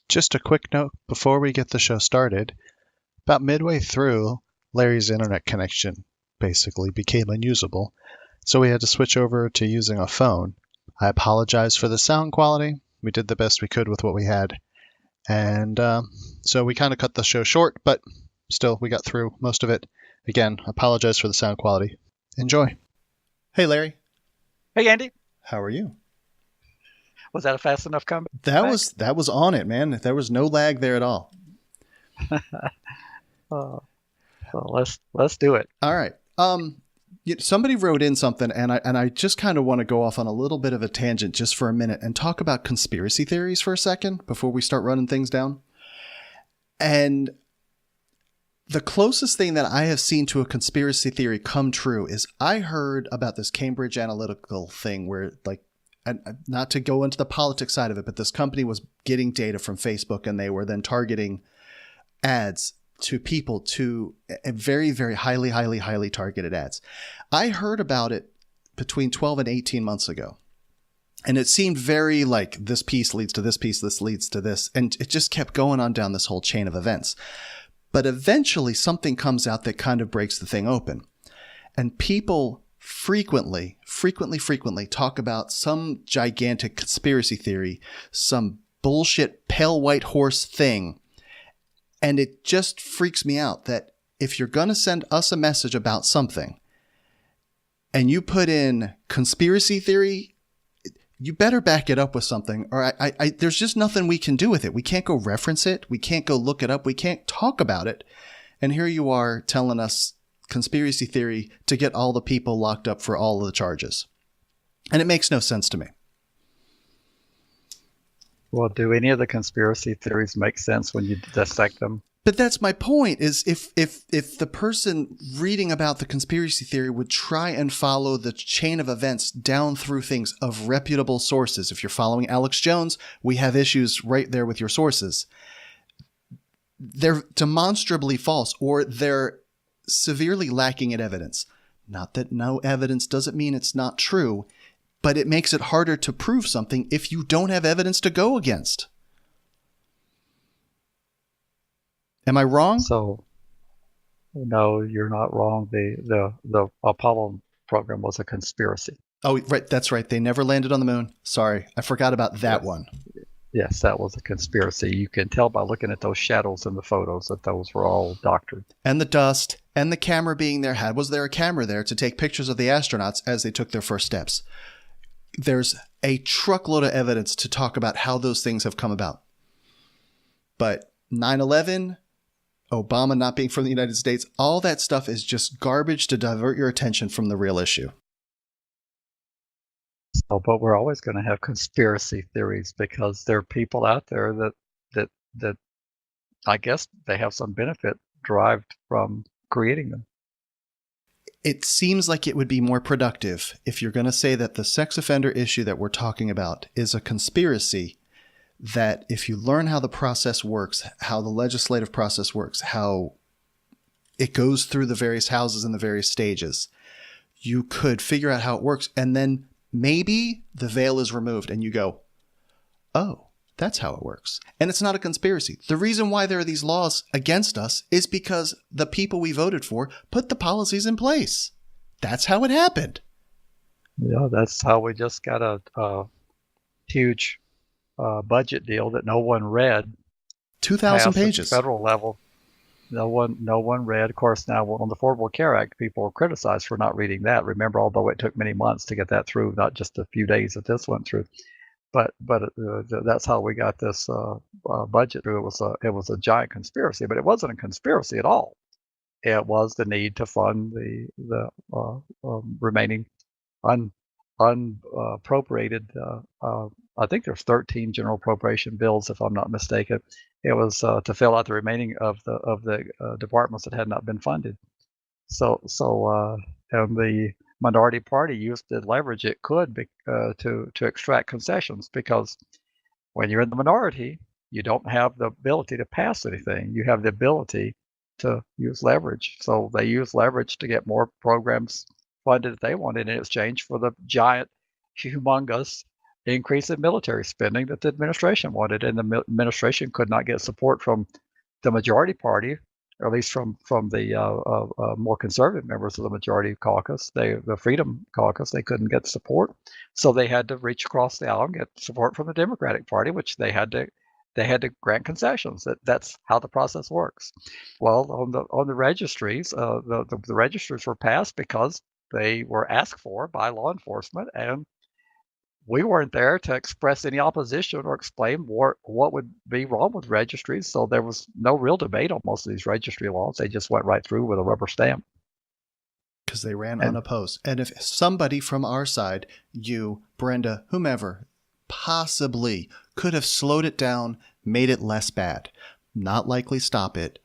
Just a quick note before we get the show started. About midway through, Larry's internet connection basically became unusable, so we had to switch over to using a phone. I apologize for the sound quality. We did the best we could with what we had. And so we kind of cut the show short, but still, we got through most of it. Again, apologize for the sound quality. Enjoy. Hey, Larry. Hey, Andy. How are you? Was that a fast enough comeback? That was on it, man. There was no lag there at all. So let's do it. All right. Somebody wrote in something, and I just kind of want to go off on a little bit of a tangent just for a minute and talk about conspiracy theories for a second before we start running things down. And the closest thing that I have seen to a conspiracy theory come true is I heard about this Cambridge Analytical thing where, like, and not to go into the politics side of it, but this company was getting data from Facebook and they were then targeting ads to people to very, very highly targeted ads. I heard about it between 12 and 18 months ago. And it seemed very like this piece leads to this piece, this leads to this. And it just kept going on down this whole chain of events. But eventually something comes out that kind of breaks the thing open. And people frequently talk about some gigantic conspiracy theory, some bullshit pale white horse thing. And it just freaks me out that if you're going to send us a message about something and you put in conspiracy theory, you better back it up with something, or there's just nothing we can do with it. We can't go reference it. We can't go look it up. We can't talk about it. And here you are telling us conspiracy theory to get all the people locked up for all of the charges. And it makes no sense to me. Well, do any of the conspiracy theories make sense when you dissect them? But that's my point, is if the person reading about the conspiracy theory would try and follow the chain of events down through things of reputable sources. If you're following Alex Jones, we have issues right there with your sources. They're demonstrably false, or they're severely lacking in evidence. Not that no evidence doesn't mean it's not true, but it makes it harder to prove something if you don't have evidence to go against. Am I wrong? So, no, you're not wrong. The Apollo program was a conspiracy. Oh, right. That's right. They never landed on the moon. Sorry. I forgot about that one. Yes, that was a conspiracy. You can tell by looking at those shadows in the photos that those were all doctored. And the dust and the camera being there. Was there a camera there to take pictures of the astronauts as they took their first steps? There's a truckload of evidence to talk about how those things have come about. But 9/11, Obama not being from the United States, all that stuff is just garbage to divert your attention from the real issue. So, but we're always going to have conspiracy theories because there are people out there that I guess they have some benefit derived from creating them. It seems like it would be more productive if you're going to say that the sex offender issue that we're talking about is a conspiracy, that if you learn how the process works, how the legislative process works, how it goes through the various houses and the various stages, you could figure out how it works. And then maybe the veil is removed and you go, oh, that's how it works. And it's not a conspiracy. The reason why there are these laws against us is because the people we voted for put the policies in place. That's how it happened. Yeah, that's how we just got a huge budget deal that no one read. 2,000 pages. At the federal level. No one read. Of course, now on the Affordable Care Act, people were criticized for not reading that. Remember, although it took many months to get that through, not just a few days that this went through. But that's how we got this budget through. It was a giant conspiracy, but it wasn't a conspiracy at all. It was the need to fund the remaining unappropriated. I think there's 13 general appropriation bills, if I'm not mistaken. It was to fill out the remaining of the departments that had not been funded. So and the minority party used the leverage it could to extract concessions, because when you're in the minority, you don't have the ability to pass anything. You have the ability to use leverage. So they use leverage to get more programs funded that they wanted in exchange for the giant, humongous increase in military spending that the administration wanted, and the administration could not get support from the majority party, or at least from the more conservative members of the majority caucus, the Freedom Caucus. They couldn't get support, so they had to reach across the aisle and get support from the Democratic Party, which they had to grant concessions. That's how the process works. Well, on the registries, the registers were passed because they were asked for by law enforcement, and we weren't there to express any opposition or explain what would be wrong with registries. So there was no real debate on most of these registry laws. They just went right through with a rubber stamp. Because they ran unopposed. And if somebody from our side, you, Brenda, whomever, possibly could have slowed it down, made it less bad, not likely stop it,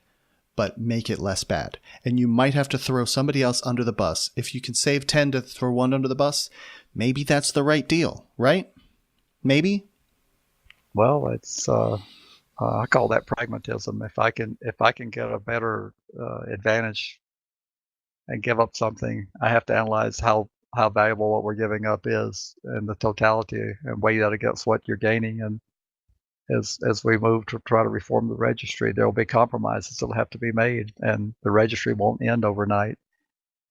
but make it less bad. And you might have to throw somebody else under the bus. If you can save 10 to throw one under the bus, maybe that's the right deal, right? Maybe? Well, it's I call that pragmatism. If I can get a better advantage and give up something, I have to analyze how valuable what we're giving up is and the totality, and weigh that against what you're gaining. And as we move to try to reform the registry, there will be compromises that will have to be made, and the registry won't end overnight.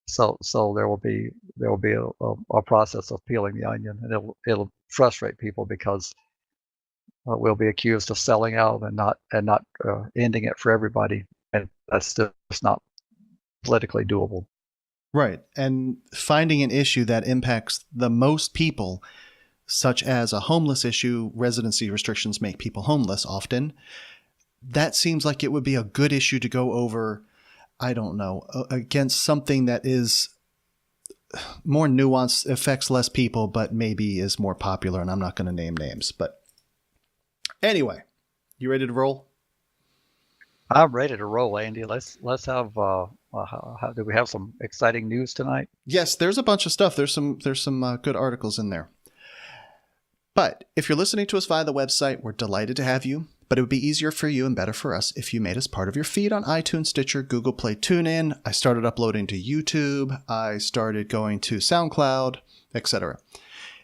So there will be a process of peeling the onion, and it'll frustrate people because we'll be accused of selling out and not ending it for everybody, and that's just not politically doable. Right. And finding an issue that impacts the most people, such as a homeless issue, residency restrictions make people homeless often. That seems like it would be a good issue to go over, I don't know, against something that is more nuanced, affects less people, but maybe is more popular. And I'm not going to name names. But anyway, you ready to roll? I'm ready to roll, Andy. Let's have. Do we have some exciting news tonight? Yes, there's a bunch of stuff. There's some good articles in there. But if you're listening to us via the website, we're delighted to have you. But it would be easier for you and better for us if you made us part of your feed on iTunes, Stitcher, Google Play, TuneIn. I started uploading to YouTube. I started going to SoundCloud, etc.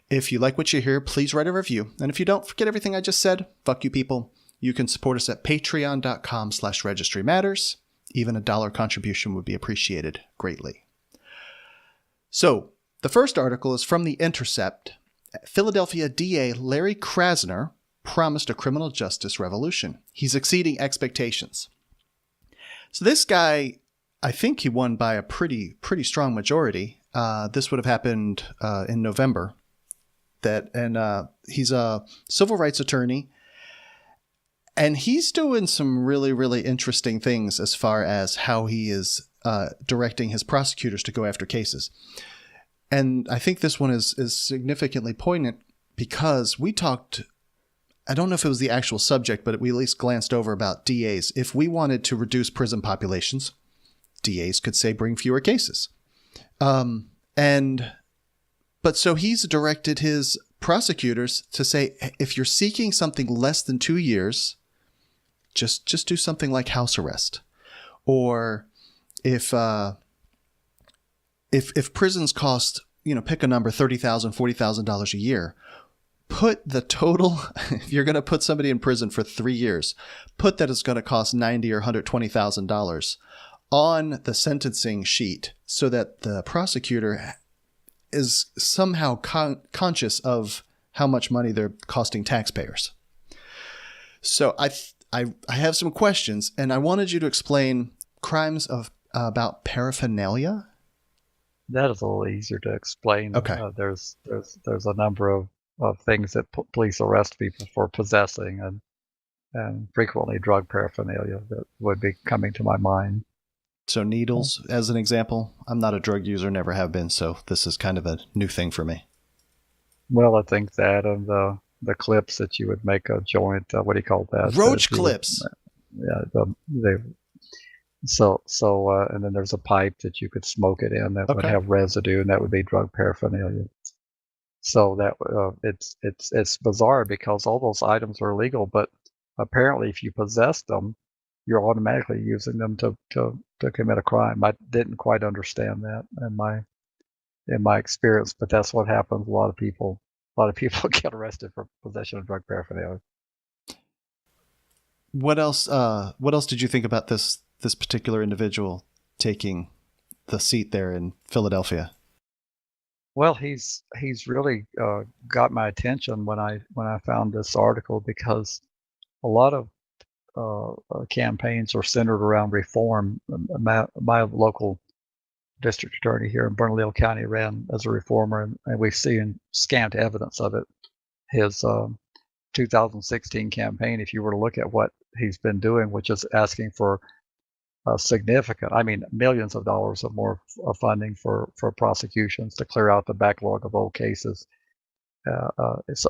If you like what you hear, please write a review. And if you don't, forget everything I just said. Fuck you people. You can support us at patreon.com/registrymatters. Even a $1 contribution would be appreciated greatly. So the first article is from the Intercept. Philadelphia DA Larry Krasner promised a criminal justice revolution. He's exceeding expectations. So this guy, I think he won by a pretty strong majority. This would have happened in November. He's a civil rights attorney. And he's doing some really, really interesting things as far as how he is directing his prosecutors to go after cases. And I think this one is significantly poignant because we talked, I don't know if it was the actual subject, but we at least glanced over about DAs. If we wanted to reduce prison populations, DAs could say bring fewer cases. But so he's directed his prosecutors to say, if you're seeking something less than 2 years, just do something like house arrest. Or if prisons cost, pick a number, $30,000, $40,000 a year, put the total, if you're going to put somebody in prison for 3 years, put that it's going to cost $90,000 or $120,000 on the sentencing sheet so that the prosecutor is somehow conscious of how much money they're costing taxpayers. So I have some questions, and I wanted you to explain crimes about paraphernalia. That is a little easier to explain. Okay. There's a number of things that police arrest people for possessing, and frequently drug paraphernalia that would be coming to my mind. So needles, as an example. I'm not a drug user, never have been, so this is kind of a new thing for me. Well, I think that and the clips that you would make a joint. What do you call that? Roach clips. Yeah. And then there's a pipe that you could smoke it in that would have residue, and that would be drug paraphernalia. So that it's bizarre because all those items are illegal, but apparently if you possess them, you're automatically using them to commit a crime. I didn't quite understand that in my experience, but that's what happens. A lot of people a lot of people get arrested for possession of drug paraphernalia. What else? What else did you think about this particular individual taking the seat there in Philadelphia? Well, he's really got my attention when I found this article, because a lot of campaigns are centered around reform. My local district attorney here in Bernalillo County ran as a reformer, and we've seen scant evidence of it. His 2016 campaign, if you were to look at what he's been doing, which is asking for significant, I mean, millions of dollars of more funding for prosecutions to clear out the backlog of old cases.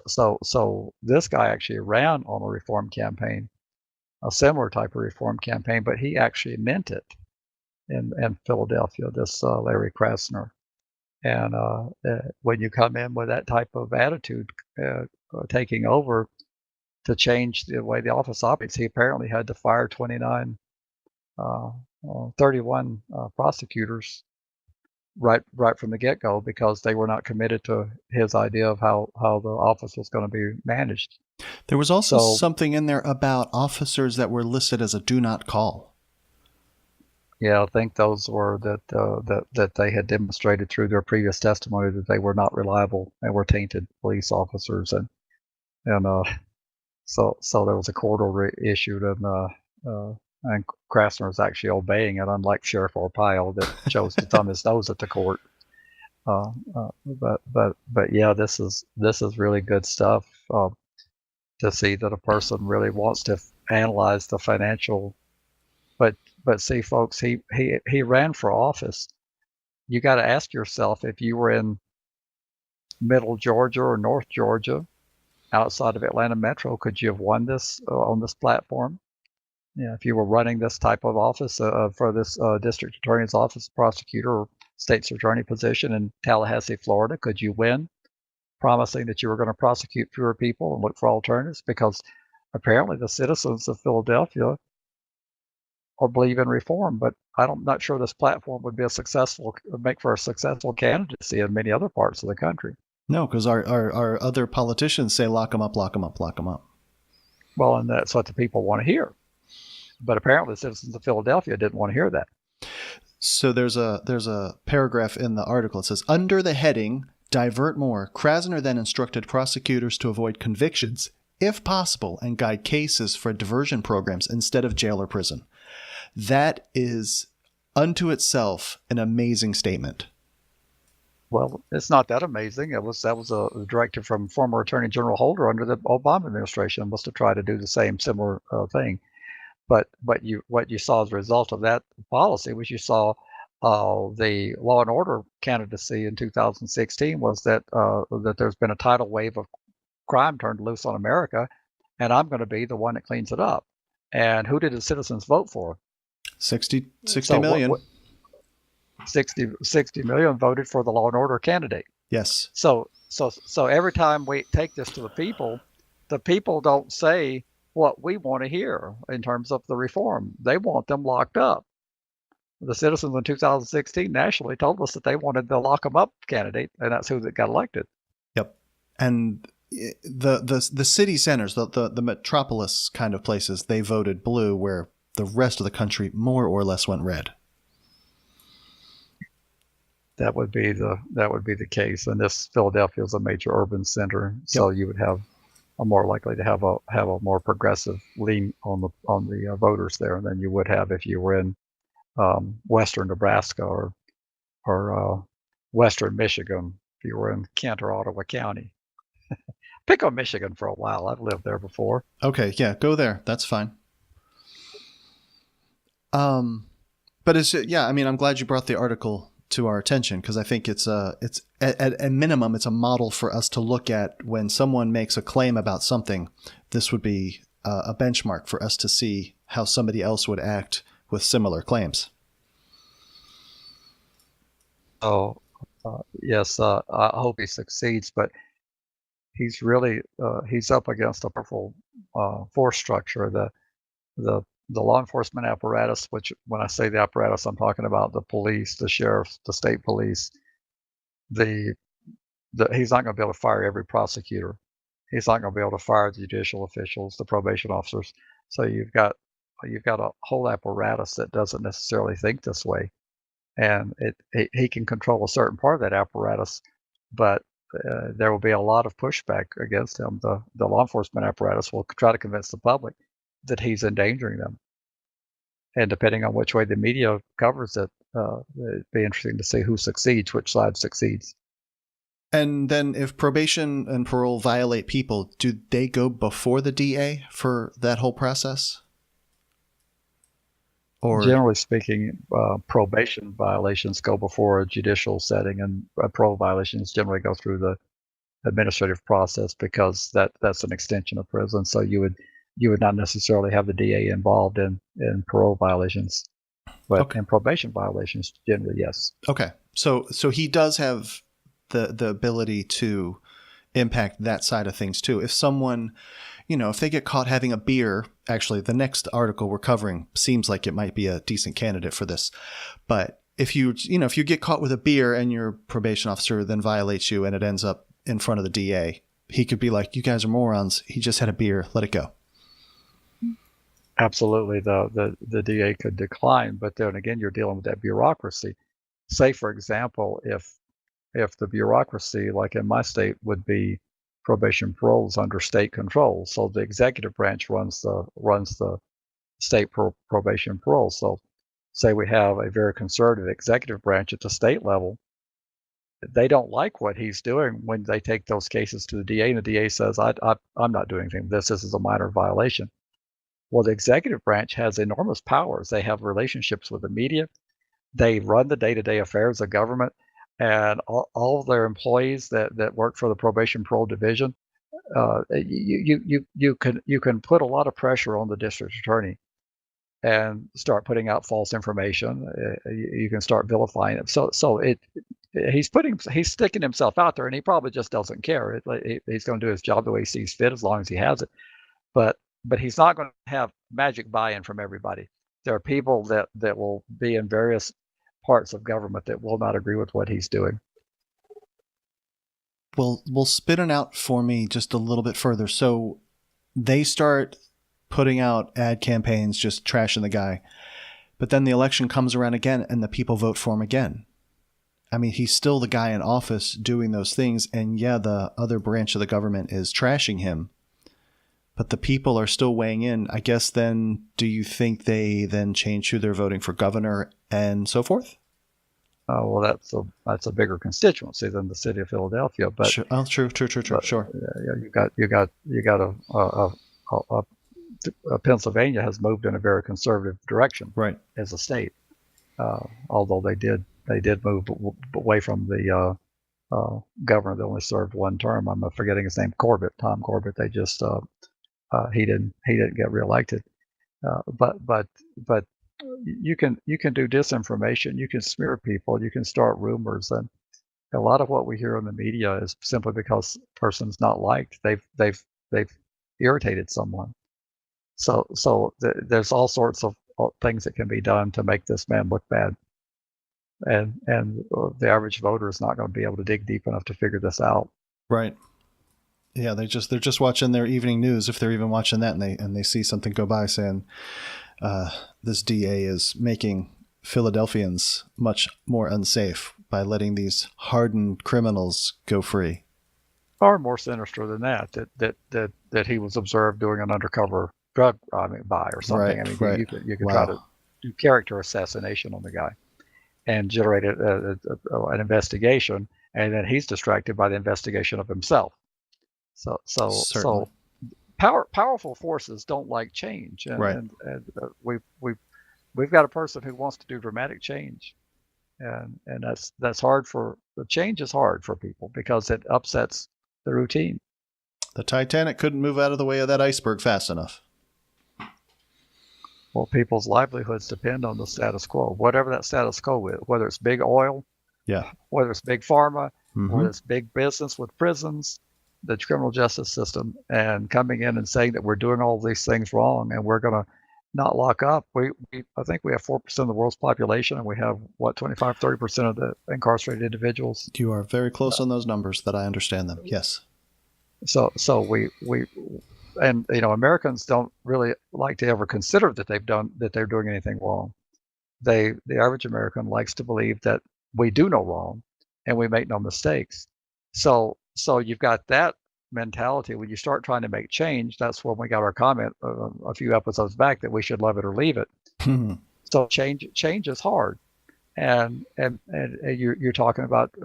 So this guy actually ran on a reform campaign, a similar type of reform campaign, but he actually meant it in Philadelphia, this Larry Krasner. And when you come in with that type of attitude, taking over to change the way the office operates, he apparently had to fire 31 prosecutors right from the get-go, because they were not committed to his idea of how the office was going to be managed. There was also something in there about officers that were listed as a do not call. Yeah, I think those were that they had demonstrated through their previous testimony that they were not reliable and were tainted police officers, and so there was a court order issued, and Krasner was actually obeying it, unlike Sheriff Arpaio that chose to thumb his nose at the court. But yeah, this is really good stuff, to see that a person really wants to analyze the financial. But see, folks, he ran for office. You got to ask yourself, if you were in Middle Georgia or North Georgia, outside of Atlanta Metro, could you have won this on this platform? Yeah, if you were running this type of office for this district attorney's office, prosecutor, or state's attorney position in Tallahassee, Florida, could you win, promising that you were going to prosecute fewer people and look for alternatives? Because apparently the citizens of Philadelphia believe in reform, but I'm not sure this platform would make for a successful candidacy in many other parts of the country. No, because our other politicians say lock them up, lock them up, lock them up. Well, and that's what the people want to hear. But apparently the citizens of Philadelphia didn't want to hear that. So there's a paragraph in the article. It says, under the heading, divert more, Krasner then instructed prosecutors to avoid convictions, if possible, and guide cases for diversion programs instead of jail or prison. That is unto itself an amazing statement. Well, it's not that amazing. That was a directive from former Attorney General Holder under the Obama administration, was to try to do the similar thing. But what you saw as a result of that policy was, you saw the law and order candidacy in 2016 was that there's been a tidal wave of crime turned loose on America, and I'm going to be the one that cleans it up. And who did the citizens vote for? 60 million. 60 million voted for the law and order candidate. Yes. So every time we take this to the people don't say what we want to hear in terms of the reform. They want them locked up. The citizens in 2016 nationally told us that they wanted the lock them up candidate, and that's who that got elected. Yep. And the city centers, the metropolis kind of places, they voted blue, where the rest of the country more or less went red. That would be the case. And this Philadelphia is a major urban center, so you would have more likely to have a more progressive lean on the voters there than you would have if you were in western Nebraska or western Michigan, if you were in Kent or Ottawa County. Pick on Michigan for a while. I've lived there before. Okay, yeah, go there. That's fine. But I'm glad you brought the article to our attention, because I think it's at a minimum, it's a model for us to look at when someone makes a claim about something. This would be a benchmark for us to see how somebody else would act with similar claims. Oh, yes, I hope he succeeds, but he's really he's up against a powerful force structure. The law enforcement apparatus, which when I say the apparatus, I'm talking about the police, the sheriffs, the state police, the he's not going to be able to fire every prosecutor. He's not going to be able to fire the judicial officials, the probation officers. So you've got a whole apparatus that doesn't necessarily think this way, and he can control a certain part of that apparatus, but there will be a lot of pushback against him. The law enforcement apparatus will try to convince the public that he's endangering them, and depending on which way the media covers it, it'd be interesting to see who succeeds, which side succeeds. And then if probation and parole violate people, do they go before the DA for that whole process? Or generally speaking, probation violations go before a judicial setting, and parole violations generally go through the administrative process, because that's an extension of prison. So you would not necessarily have the DA involved in parole violations, but Okay. in probation violations, generally, yes. Okay. So he does have the ability to impact that side of things too. If someone, if they get caught having a beer, actually the next article we're covering seems like it might be a decent candidate for this. But if you get caught with a beer and your probation officer then violates you and it ends up in front of the DA, he could be like, "You guys are morons. He just had a beer. Let it go." Absolutely. The DA could decline, but then again, you're dealing with that bureaucracy. Say, for example, if the bureaucracy, like in my state, would be probation paroles under state control. So the executive branch runs the state probation parole. So say we have a very conservative executive branch at the state level. They don't like what he's doing when they take those cases to the DA, and the DA says, I'm not doing anything. This is a minor violation. Well, the executive branch has enormous powers. They have relationships with the media. They run the day-to-day affairs of government. And all of their employees that work for the probation parole division, you can put a lot of pressure on the district attorney and start putting out false information. You can start vilifying it. So he's sticking himself out there, and he probably just doesn't care. He's going to do his job the way he sees fit, as long as he has it. But he's not going to have magic buy-in from everybody. There are people that will be in various parts of government that will not agree with what he's doing. Well, spit it out for me just a little bit further. So they start putting out ad campaigns just trashing the guy, but then the election comes around again and the people vote for him again. I mean, he's still the guy in office doing those things, and yeah, the other branch of the government is trashing him, but the people are still weighing in. I guess then, do you think they then change who they're voting for governor and so forth? Well, that's a bigger constituency than the city of Philadelphia, but sure. Oh, true, but, sure. You got Pennsylvania has moved in a very conservative direction, right, as a state. Although they did move away from the governor that only served one term. I'm forgetting his name, Tom Corbett. They just he didn't get reelected. But you can do disinformation. You can smear people. You can start rumors, and a lot of what we hear in the media is simply because a person's not liked. They've irritated someone. So there's all sorts of things that can be done to make this man look bad, and the average voter is not going to be able to dig deep enough to figure this out. Right. Yeah, they're just watching their evening news, if they're even watching that, and they see something go by saying, this DA is making Philadelphians much more unsafe by letting these hardened criminals go free. Far more sinister than that he was observed doing an undercover drug buy or something. Right, I mean, right. you could try to do character assassination on the guy and generate an investigation, and then he's distracted by the investigation of himself. So powerful forces don't like change, and, right. and we've got a person who wants to do dramatic change, and that's hard for the change is hard for people because it upsets the routine. The Titanic couldn't move out of the way of that iceberg fast enough. Well, people's livelihoods depend on the status quo, whatever that status quo is, whether it's big oil, yeah, whether it's big pharma, mm-hmm. whether it's big business with prisons, the criminal justice system, and coming in and saying that we're doing all these things wrong and we're going to not lock up. I think we have 4% of the world's population, and we have what 25-30% of the incarcerated individuals. You are very close on those numbers that I understand them. Yes. So we and Americans don't really like to ever consider that they're doing anything wrong. The average American likes to believe that we do no wrong and we make no mistakes. So you've got that mentality. When you start trying to make change, that's when we got our comment a few episodes back that we should love it or leave it. So change is hard, and you're talking about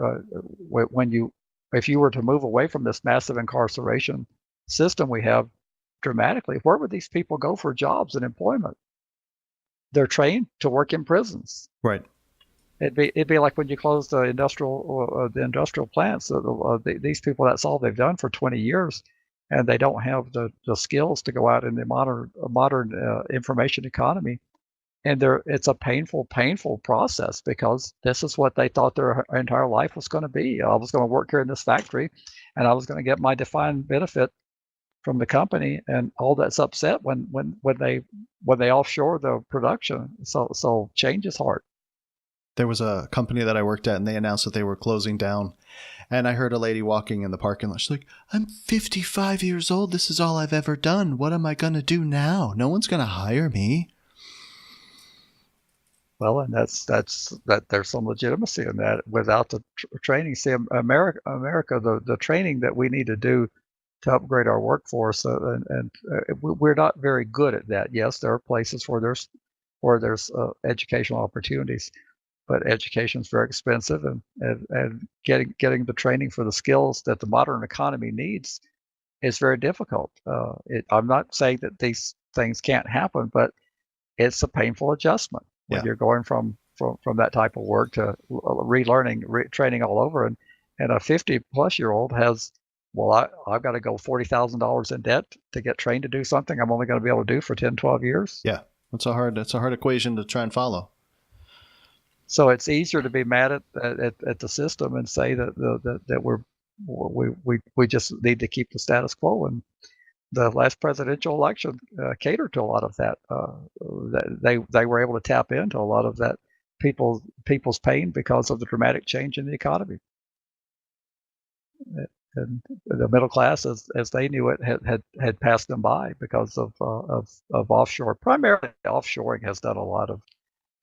if you were to move away from this massive incarceration system we have dramatically, where would these people go for jobs and employment? They're trained to work in prisons. Right. It'd be like when you close the industrial plants. These people, that's all they've done for 20 years, and they don't have the skills to go out in the modern information economy. And it's a painful process, because this is what they thought their entire life was going to be. I was going to work here in this factory, and I was going to get my defined benefit from the company, and all that's upset when they offshore the production. So change is hard. There was a company that I worked at, and they announced that they were closing down. And I heard a lady walking in the parking lot. She's like, "I'm 55 years old. This is all I've ever done. What am I going to do now? No one's going to hire me." Well, and that's there's some legitimacy in that. Without the training, see, America, the training that we need to do to upgrade our workforce, we're not very good at that. Yes, there are places where there's educational opportunities, but education is very expensive, and getting the training for the skills that the modern economy needs is very difficult. I'm not saying that these things can't happen, but it's a painful adjustment when you're going from that type of work to relearning, training all over. And a 50-plus-year-old has, well, I've got to go $40,000 in debt to get trained to do something I'm only going to be able to do for 10, 12 years. Yeah, that's a hard equation to try and follow. So it's easier to be mad at the system and say that we just need to keep the status quo. And the last presidential election catered to a lot of that. They were able to tap into a lot of that people's pain because of the dramatic change in the economy. And the middle class, as they knew it, had passed them by because of offshore. Primarily, offshoring has done a lot of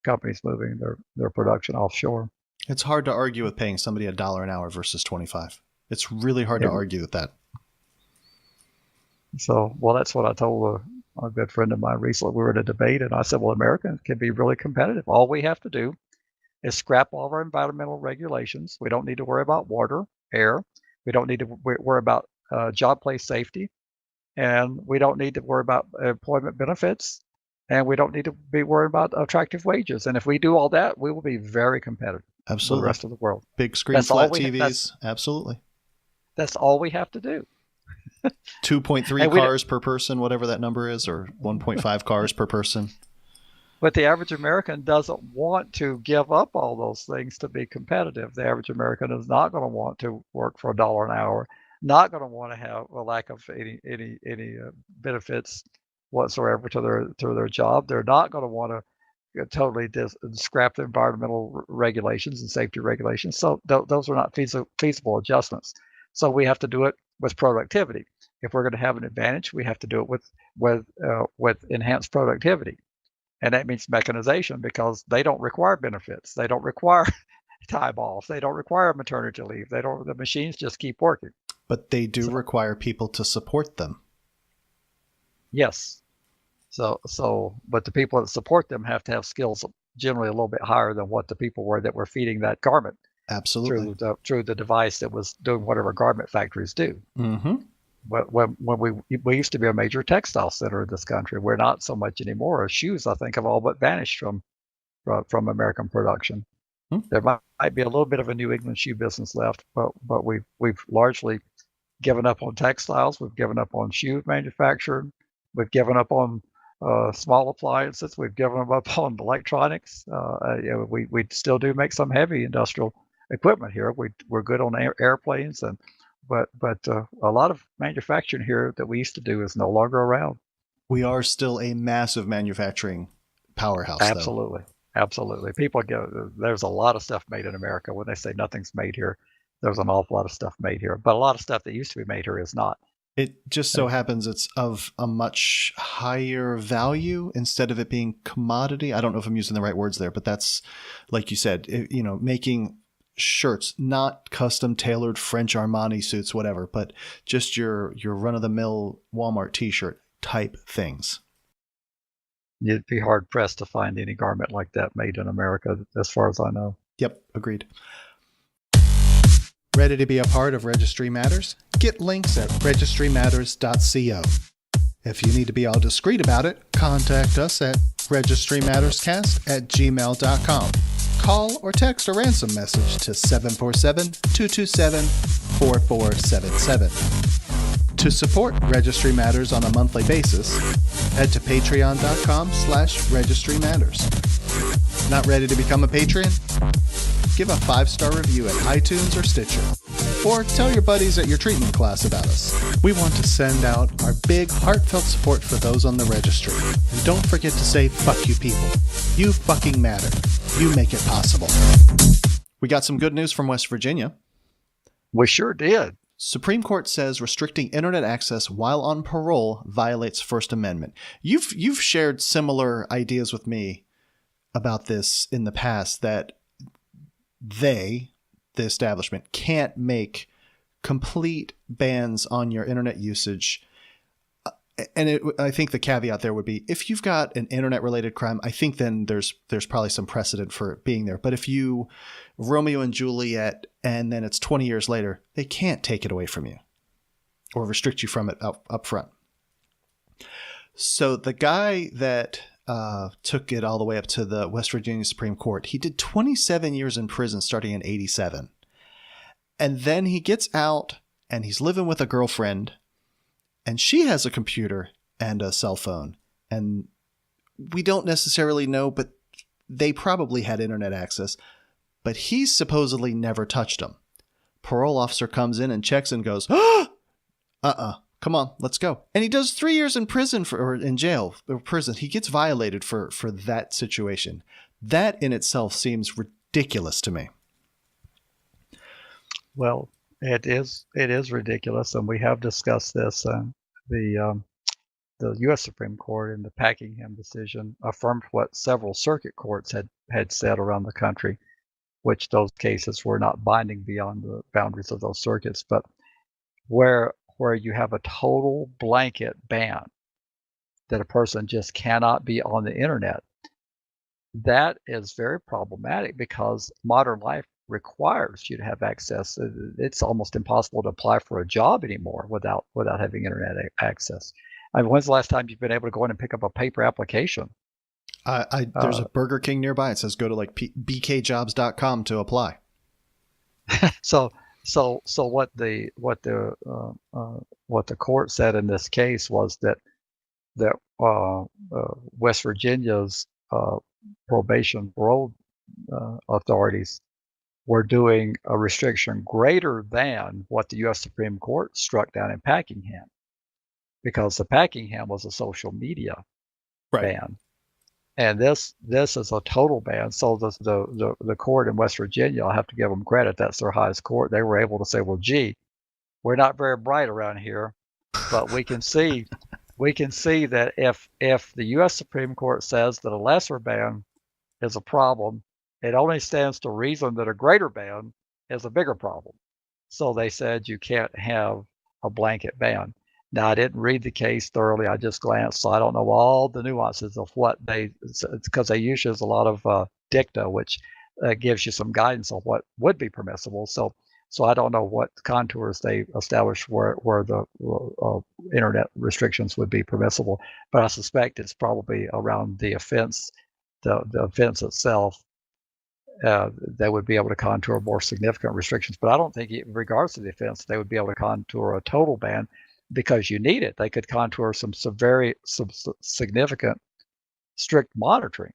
companies moving their production offshore. It's hard to argue with paying somebody $1 an hour versus 25. It's really hard to argue with that. So, well, that's what I told a good friend of mine recently. We were at a debate, and I said, well, Americans can be really competitive. All we have to do is scrap all of our environmental regulations. We don't need to worry about water, air. We don't need to worry about job place safety. And we don't need to worry about employment benefits. And we don't need to be worried about attractive wages. And if we do all that, we will be very competitive. Absolutely. With the rest of the world. Big screen, flat TVs. Absolutely. That's all we have to do. 2.3 cars per person, whatever that number is, or 1.5 cars per person. But the average American doesn't want to give up all those things to be competitive. The average American is not going to want to work for $1 an hour, not going to want to have a lack of any benefits whatsoever to their job. They're not going to want to totally scrap the environmental regulations and safety regulations. So those are not feasible adjustments. So we have to do it with productivity. If we're going to have an advantage, we have to do it with enhanced productivity. And that means mechanization, because they don't require benefits. They don't require time off. They don't require maternity leave. The machines just keep working. But they do require people to support them. Yes. But the people that support them have to have skills generally a little bit higher than what the people were that were feeding that garment. Absolutely. Through the device that was doing whatever garment factories do. Mm-hmm. When we used to be a major textile center in this country, we're not so much anymore. Shoes, I think, have all but vanished from American production. There might be a little bit of a New England shoe business left, but we've largely given up on textiles. We've given up on shoe manufacturing. We've given up on small appliances. We've given up on electronics. We still do make some heavy industrial equipment here. We're good on airplanes, but a lot of manufacturing here that we used to do is no longer around. We are still a massive manufacturing powerhouse, Absolutely. Absolutely. People go, there's a lot of stuff made in America. When they say nothing's made here, there's an awful lot of stuff made here. But a lot of stuff that used to be made here is not. It just so happens it's of a much higher value instead of it being commodity. I don't know if I'm using the right words there, but that's, like you said, making shirts, not custom tailored French Armani suits, whatever, but just your run-of-the-mill Walmart t-shirt type things. You'd be hard pressed to find any garment like that made in America, as far as I know. Yep, agreed. Ready to be a part of Registry Matters? Get links at registrymatters.co. If you need to be all discreet about it, contact us at registrymatterscast@gmail.com. Call or text a ransom message to 747-227-4477. To support Registry Matters on a monthly basis, head to patreon.com/Registry Matters. Not ready to become a patron? Give a 5-star review at iTunes or Stitcher. Or tell your buddies at your treatment class about us. We want to send out our big, heartfelt support for those on the registry. And don't forget to say, fuck you people. You fucking matter. You make it possible. We got some good news from West Virginia. We sure did. Supreme Court says restricting internet access while on parole violates First Amendment. You've shared similar ideas with me about this in the past, that the establishment, can't make complete bans on your internet usage. And I think the caveat there would be, if you've got an internet-related crime, I think then there's probably some precedent for it being there. But if you Romeo and Juliet and then it's 20 years later, they can't take it away from you or restrict you from it up front. So the guy that took it all the way up to the West Virginia Supreme Court, he did 27 years in prison starting in 87. And then he gets out and he's living with a girlfriend, and she has a computer and a cell phone. And we don't necessarily know, but they probably had internet access. But he supposedly never touched them. Parole officer comes in and checks and goes, come on, let's go. And he does 3 years in prison or in jail or prison. He gets violated for that situation. That in itself seems ridiculous to me. Well, it is ridiculous, and we have discussed this. The U.S. Supreme Court in the Packingham decision affirmed what several circuit courts had said around the country, which those cases were not binding beyond the boundaries of those circuits, but where you have a total blanket ban that a person just cannot be on the internet, that is very problematic, because modern life requires you to have access. It's almost impossible to apply for a job anymore without having internet access. I mean, when's the last time you've been able to go in and pick up a paper application? There's a Burger King nearby. It says go to like bkjobs.com to apply. So what the court said in this case was that West Virginia's probation parole authorities were doing a restriction greater than what the U.S. Supreme Court struck down in Packingham, because the Packingham was a social media ban, and this is a total ban. So the court in West Virginia, I'll have to give them credit, that's their highest court. They were able to say, well, gee, we're not very bright around here, but we can see that if the U.S. Supreme Court says that a lesser ban is a problem, it only stands to reason that a greater ban is a bigger problem. So they said you can't have a blanket ban. Now, I didn't read the case thoroughly. I just glanced, so I don't know all the nuances of what because they use a lot of dicta, which gives you some guidance on what would be permissible. So I don't know what contours they established where the internet restrictions would be permissible, but I suspect it's probably around the offense, the offense itself. They would be able to contour more significant restrictions, but I don't think, in regards to the offense, they would be able to contour a total ban, because you need it. They could contour some significant, strict monitoring,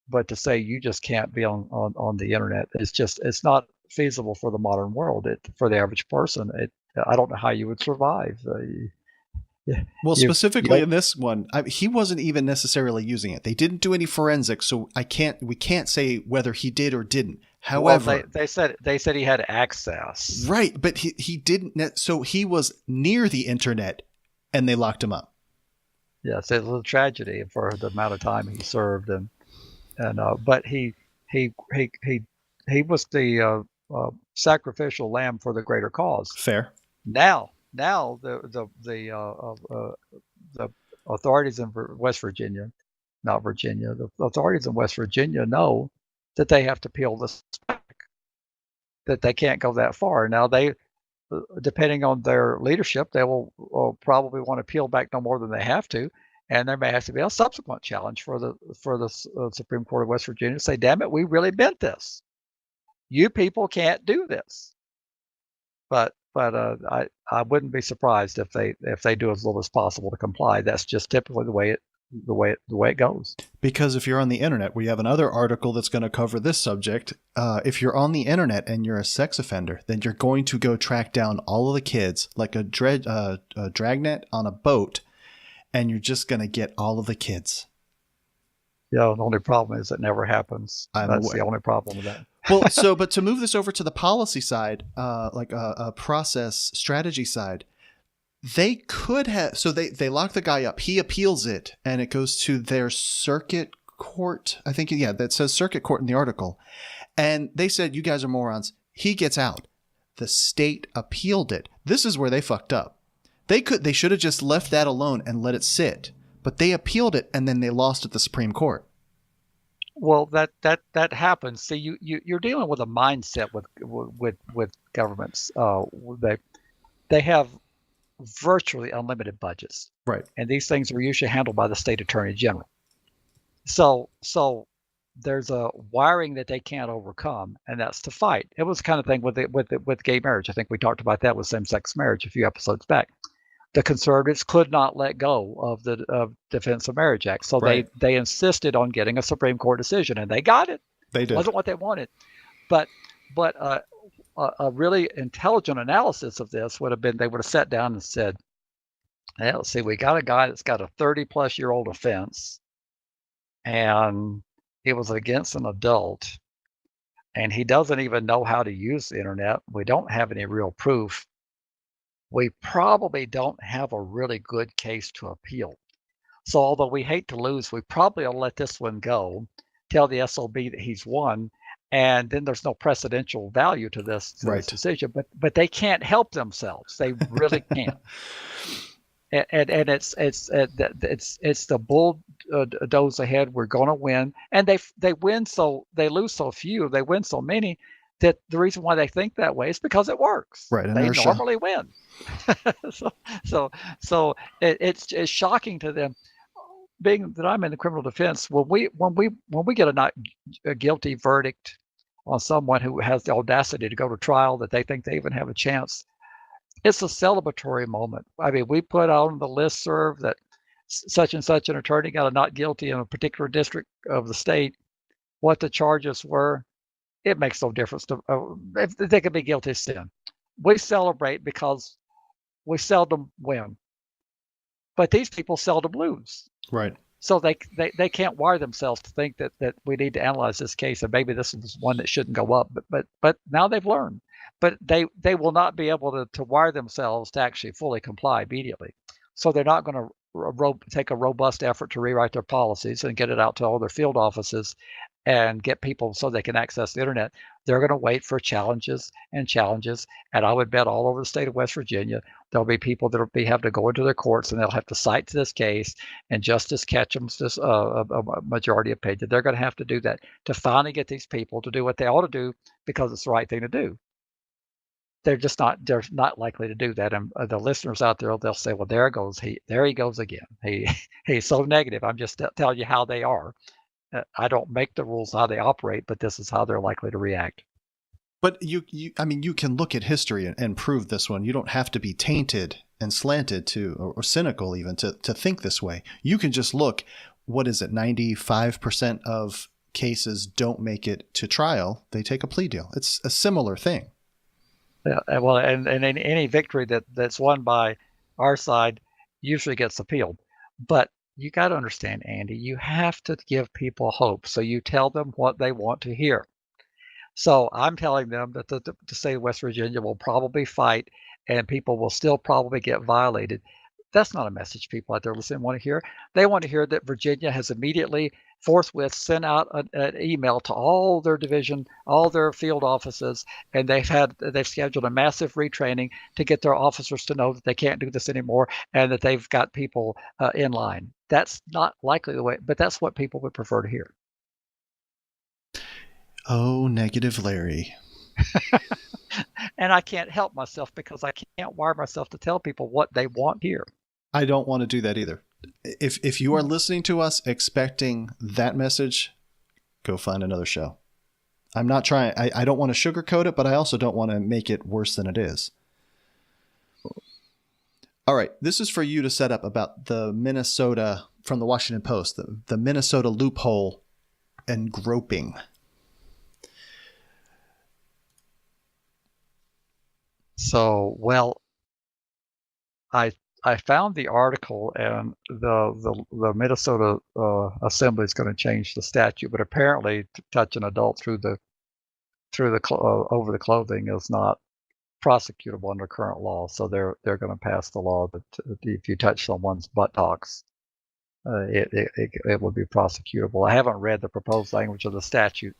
but to say you just can't be on the internet, it's not feasible for the modern world. For the average person, I don't know how you would survive. Yeah. Well, You, specifically you in this one, he wasn't even necessarily using it. They didn't do any forensics, so we can't say whether he did or didn't. well, However, they said he had access. right, but he didn't. So he was near the internet, and they locked him up. Yes, it was a tragedy for the amount of time he served, and but he he was the sacrificial lamb for the greater cause. Fair. Now the authorities in West Virginia, not Virginia, the authorities in West Virginia know that they have to peel this back, that they can't go that far. Now they, depending on their leadership, they will probably want to peel back no more than they have to, and there may have to be a subsequent challenge for the Supreme Court of West Virginia to say, "Damn it, we really meant this. You people can't do this." But I wouldn't be surprised if they do as little as possible to comply. That's just typically the way it goes. Because if you're on the internet, we have another article that's going to cover this subject. If you're on the internet and you're a sex offender, then you're going to go track down all of the kids like a dragnet on a boat, and you're just going to get all of the kids. Yeah, the only problem is it never happens. That's the only problem with that. Well, but to move this over to the policy side, like a process strategy side, they could have. So they lock the guy up. He appeals it, and it goes to their circuit court. I think, yeah, that says circuit court in the article. And they said, "You guys are morons." He gets out. The state appealed it. This is where they fucked up. They should have just left that alone and let it sit. But they appealed it, and then they lost at the Supreme Court. Well, that happens. See, you're dealing with a mindset with governments. They have virtually unlimited budgets, right? And these things are usually handled by the state attorney general. So there's a wiring that they can't overcome, and that's to fight. It was the kind of thing with gay marriage. I think we talked about that with same-sex marriage a few episodes back. The conservatives could not let go of the Defense of Marriage Act, so right. they insisted on getting a Supreme Court decision, and they got it. They did. It wasn't what they wanted, but a really intelligent analysis of this would have been, they would have sat down and said, "Hey, let's see, we got a guy that's got a 30-plus-year-old offense, and it was against an adult, and he doesn't even know how to use the internet. We don't have any real proof. We probably don't have a really good case to appeal. So although we hate to lose, we probably will let this one go, tell the SOB that he's won, and then there's no precedential value to this decision. But they can't help themselves. They really can't. And it's the bulldoze ahead. We're going to win, and they lose so few, they win so many, that the reason why they think that way is because it works. Right, they normally win. so it's shocking to them, being that I'm in the criminal defense. When we get a guilty verdict on someone who has the audacity to go to trial, that they think they even have a chance, it's a celebratory moment. I mean, we put out on the listserv that such and such an attorney got a not guilty in a particular district of the state, what the charges were. It makes no difference to if they could be guilty of sin. We celebrate because we seldom win, but these people seldom lose. Right. So they can't wire themselves to think that we need to analyze this case, and maybe this is one that shouldn't go up. But now they've learned. But they will not be able to wire themselves to actually fully comply immediately. So they're not going to take a robust effort to rewrite their policies and get it out to all their field offices and get people so they can access the internet. They're going to wait for challenges, and I would bet all over the state of West Virginia there'll be people that will have to go into their courts, and they'll have to cite to this case, and Justice Ketchum's a majority opinion. They're going to have to do that to finally get these people to do what they ought to do, because it's the right thing to do. They're not likely to do that. And the listeners out there, they'll say, "Well, there he goes again. He's so negative." I'm just telling you how they are. I don't make the rules how they operate, but this is how they're likely to react. But you can look at history and prove this one. You don't have to be tainted and slanted or cynical even to think this way. You can just look, 95% of cases don't make it to trial. They take a plea deal. It's a similar thing. Yeah, well, and any victory that's won by our side usually gets appealed. But you got to understand, Andy, you have to give people hope. So you tell them what they want to hear. So I'm telling them that the state of West Virginia will probably fight and people will still probably get violated. That's not a message people out there listening want to hear. They want to hear that Virginia has immediately, forthwith, sent out an email to all their division, all their field offices, and they've scheduled a massive retraining to get their officers to know that they can't do this anymore and that they've got people in line. That's not likely the way, but that's what people would prefer to hear. Oh, negative Larry. And I can't help myself because I can't wire myself to tell people what they want here. I don't want to do that either. If you are listening to us expecting that message, go find another show. I'm not trying. I don't want to sugarcoat it, but I also don't want to make it worse than it is. All right. This is for you to set up about the Minnesota, from the Washington Post, the Minnesota loophole and groping. So, well, I found the article, and the Minnesota Assembly is going to change the statute, but apparently to touch an adult through the over the clothing is not prosecutable under current law. So they're going to pass the law that if you touch someone's buttocks, it would be prosecutable. I haven't read the proposed language of the statute,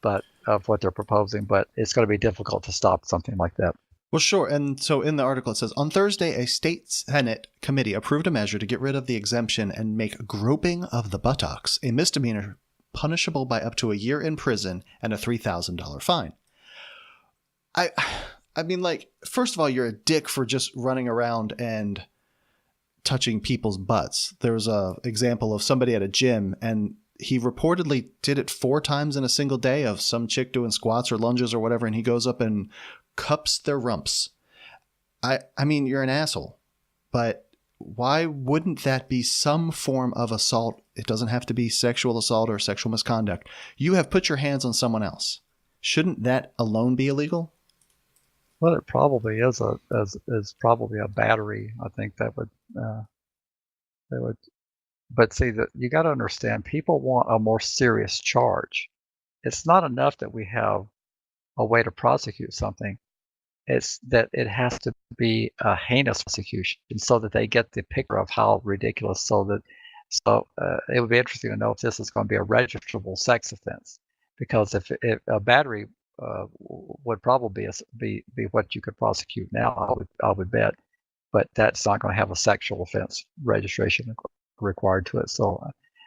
but of what they're proposing, but it's going to be difficult to stop something like that. Well, sure. And so in the article, it says, on Thursday, a state Senate committee approved a measure to get rid of the exemption and make groping of the buttocks a misdemeanor punishable by up to a year in prison and a $3,000 fine. I mean, like, first of all, you're a dick for just running around and touching people's butts. There was a example of somebody at a gym, and he reportedly did it 4 times in a single day of some chick doing squats or lunges or whatever, and he goes up and cups their rumps. I mean, you're an asshole, but why wouldn't that be some form of assault? It doesn't have to be sexual assault or sexual misconduct. You have put your hands on someone else. Shouldn't that alone be illegal? Well, it probably is probably a battery. I think that would But see, that you got to understand, people want a more serious charge. It's not enough that we have a way to prosecute something. It's that it has to be a heinous prosecution so that they get the picture of how ridiculous. So it would be interesting to know if this is going to be a registrable sex offense, because if a battery would probably be what you could prosecute now, I would bet, but that's not going to have a sexual offense registration required to it. So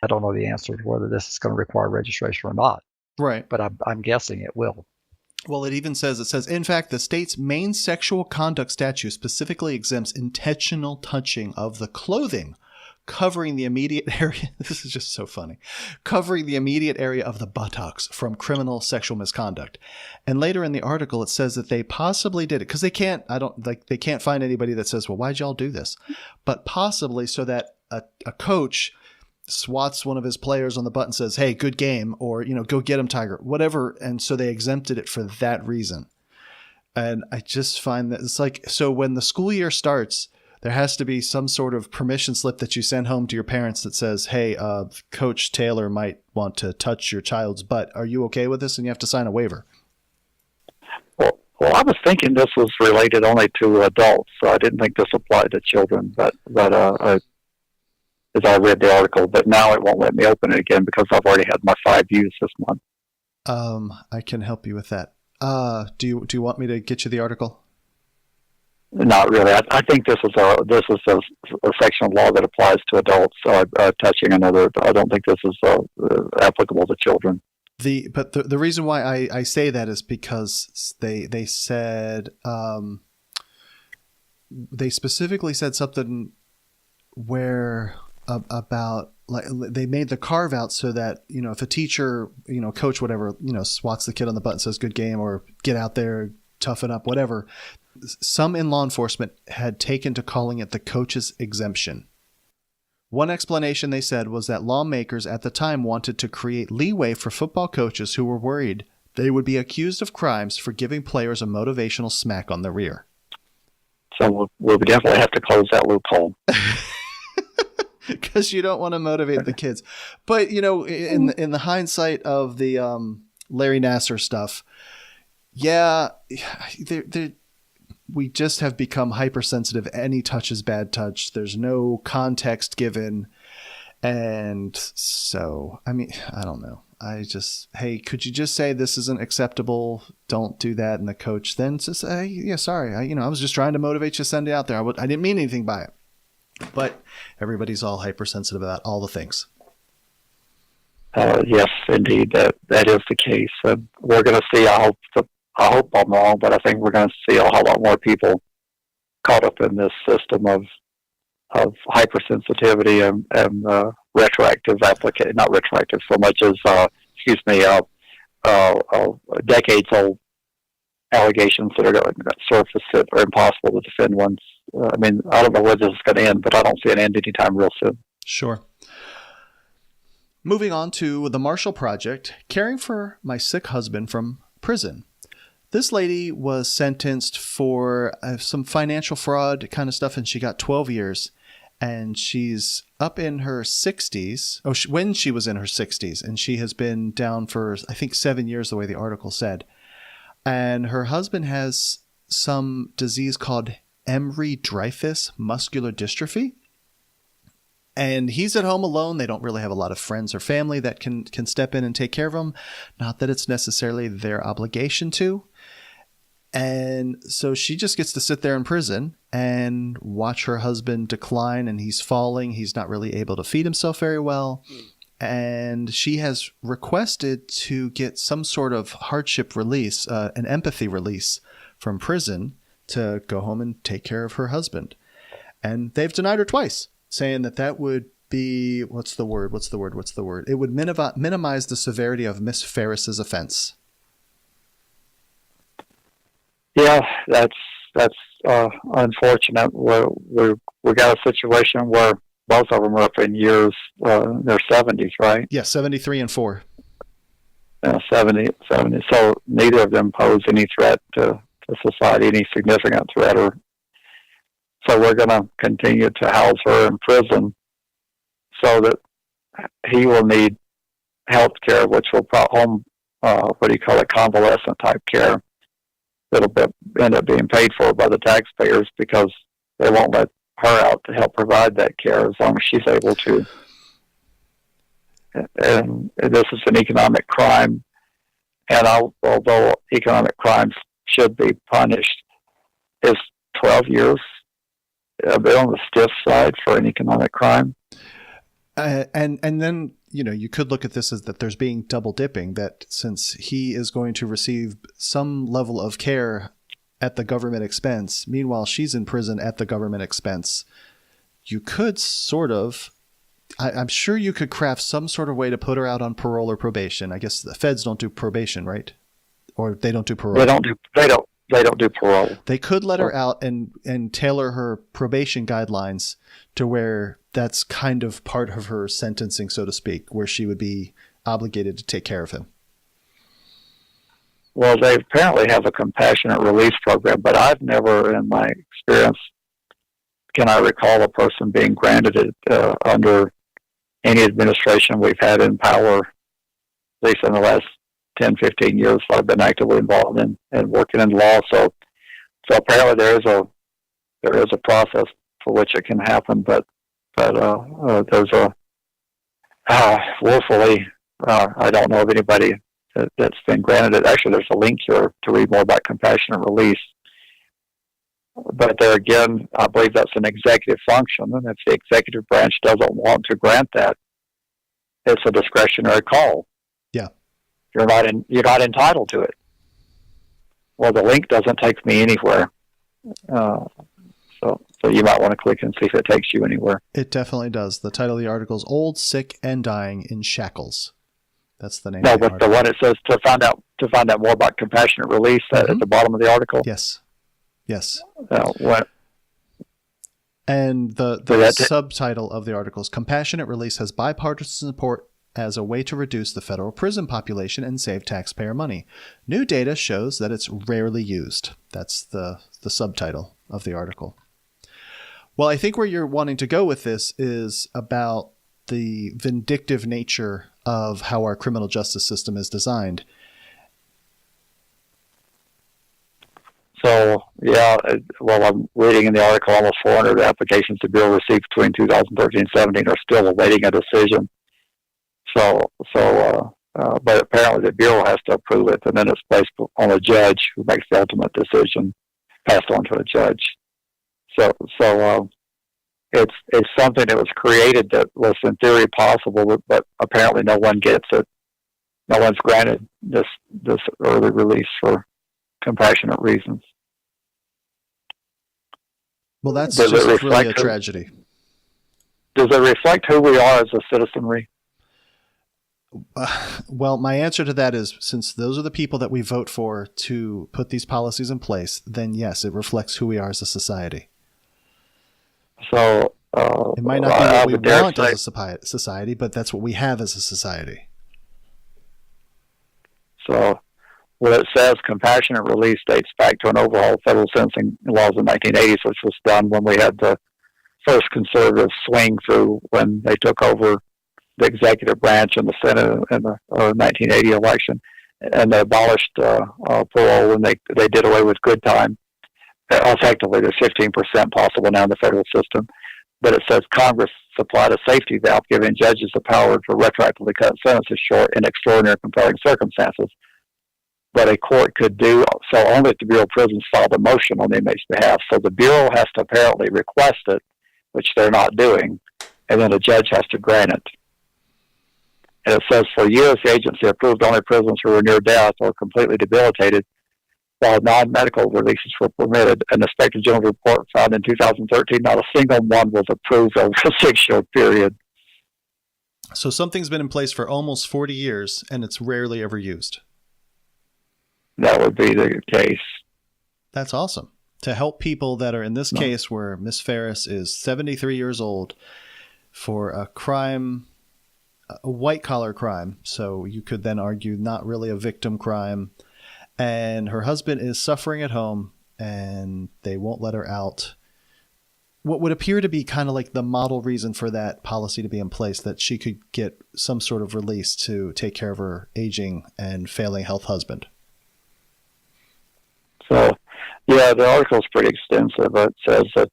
I don't know the answer to whether this is going to require registration or not. Right. But I'm guessing it will. Well, it says, in fact, the state's main sexual conduct statute specifically exempts intentional touching of the clothing covering the immediate area. This is just so funny. Covering the immediate area of the buttocks from criminal sexual misconduct. And later in the article, it says that they possibly did it because they can't find anybody that says, well, why'd y'all do this? But possibly so that a coach swats one of his players on the butt and says, hey, good game, or, go get him, Tiger, whatever. And so they exempted it for that reason. And I just find that it's like, so when the school year starts, there has to be some sort of permission slip that you send home to your parents that says, hey, Coach Taylor might want to touch your child's butt. Are you okay with this? And you have to sign a waiver. Well, I was thinking this was related only to adults, so I didn't think this applied to children, but as I read the article, but now it won't let me open it again because I've already had my 5 views this month. I can help you with that. Do you want me to get you the article? Not really. I think this is a section of law that applies to adults touching another. I don't think this is applicable to children. But the reason why I say that is because they said they specifically said something where about, like, they made the carve out so that, if a teacher, coach, whatever, swats the kid on the butt and says good game or get out there, toughen up, whatever, some in law enforcement had taken to calling it the coach's exemption. One explanation, they said, was that lawmakers at the time wanted to create leeway for football coaches who were worried they would be accused of crimes for giving players a motivational smack on the rear. So we'll definitely have to close that loophole. Because you don't want to motivate the kids. But, you know, in the hindsight of the Larry Krasner stuff, yeah, we just have become hypersensitive. Any touch is bad touch. There's no context given. And so, I mean, I don't know. Hey, could you just say this isn't acceptable? Don't do that. And the coach then just say, yeah, sorry. I was just trying to motivate you to send it out there. I didn't mean anything by it. But everybody's all hypersensitive about all the things. Yes, indeed, that is the case. We're going to see. I hope I'm wrong, but I think we're going to see a whole lot more people caught up in this system of hypersensitivity and retroactive application. Not retroactive so much as decades old allegations that are going to surface that are impossible to defend once. I mean, I don't know where this is going to end, but I don't see it end anytime real soon. Sure. Moving on to the Marshall Project, caring for my sick husband from prison. This lady was sentenced for some financial fraud kind of stuff, and she got 12 years. And she's up in her 60s. When she was in her 60s, and she has been down for, I think, 7 years, the way the article said. And her husband has some disease called Emery-Dreifuss muscular dystrophy. And he's at home alone. They don't really have a lot of friends or family that can step in and take care of him. Not that it's necessarily their obligation to. And so she just gets to sit there in prison and watch her husband decline, and he's falling. He's not really able to feed himself very well. And she has requested to get some sort of hardship release, an empathy release from prison to go home and take care of her husband. And they've denied her twice, saying that would be, what's the word? It would minimize the severity of Miss Ferris's offense. Yeah, that's unfortunate. We got a situation where both of them are up in years, they're 70s, right? Yeah, 73 and 4. 70. So neither of them pose any threat to society, any significant threat. So we're going to continue to house her in prison so that he will need health care, which will convalescent type care. That'll end up being paid for by the taxpayers because they won't let her out to help provide that care as long as she's able to. And this is an economic crime. And although economic crimes should be punished, is 12 years a bit on the stiff side for an economic crime? And then, you could look at this as that there's being double dipping, that since he is going to receive some level of care at the government expense, meanwhile she's in prison at the government expense, you could sort of, I'm sure you could craft some sort of way to put her out on parole or probation. I guess the feds don't do probation, right? Or they don't do parole. They don't do parole. They could let her out and tailor her probation guidelines to where that's kind of part of her sentencing, so to speak, where she would be obligated to take care of him. Well, they apparently have a compassionate release program, but I've never, in my experience, can I recall a person being granted it under any administration we've had in power, at least in the last 10, 15 years I've been actively involved in and working in law. So apparently there is a process for which it can happen, but there's woefully, I don't know of anybody that's been granted it. Actually, there's a link here to read more about compassionate release. But there again, I believe that's an executive function, and if the executive branch doesn't want to grant that, it's a discretionary call. Yeah. You're not entitled to it. Well, the link doesn't take me anywhere. So you might want to click and see if it takes you anywhere. It definitely does. The title of the article is "Old, Sick, and Dying in Shackles." That's the name. No, of the but the one it says to find out more about compassionate release at the bottom of the article. Yes. And the subtitle of the article is "Compassionate Release has bipartisan support as a way to reduce the federal prison population and save taxpayer money. New data shows that it's rarely used." That's the subtitle. of the article. Well, I think where you're wanting to go with this is about the vindictive nature of how our criminal justice system is designed. So, well, I'm reading in the article almost 400 applications the Bureau received between 2013 and 17 are still awaiting a decision. But apparently the Bureau has to approve it, and then it's based on a judge who makes the ultimate decision, passed on to a judge. So it's something that was created that was in theory possible, but apparently no one gets it. No one's granted this early release for compassionate reasons. Well, that's just really a tragedy. Does it reflect who we are as a citizenry? Well, my answer to that is, since those are the people that we vote for to put these policies in place, then yes, it reflects who we are as a society. So it might not be what we want as a society, but that's what we have as a society. So when it says compassionate release dates back to an overhaul of federal sentencing laws in the 1980s, which was done when we had the first conservative swing through when they took over the executive branch in the Senate in the 1980 election, and they abolished parole, and they did away with good time. Effectively, there's 15% possible now in the federal system. But it says Congress supplied a safety valve, giving judges the power to retroactively cut sentences short in extraordinary compelling circumstances. But a court could do so only if the Bureau of Prisons filed a motion on the inmate's behalf. So the Bureau has to apparently request it, which they're not doing, and then a judge has to grant it. And it says, for years, the agency approved only prisoners who were near death or completely debilitated, while non-medical releases were permitted. An Inspector General report found in 2013 not a single one was approved over a 6-year period. So something's been in place for almost 40 years, and it's rarely ever used. That would be the case. That's awesome. To help people that are in this case where Miss Ferris is 73 years old for a crime, a white-collar crime, so you could then argue not really a victim crime, and her husband is suffering at home, and they won't let her out. What would appear to be kind of like the model reason for that policy to be in place, that she could get some sort of release to take care of her aging and failing health husband. So, yeah, the article is pretty extensive. It says that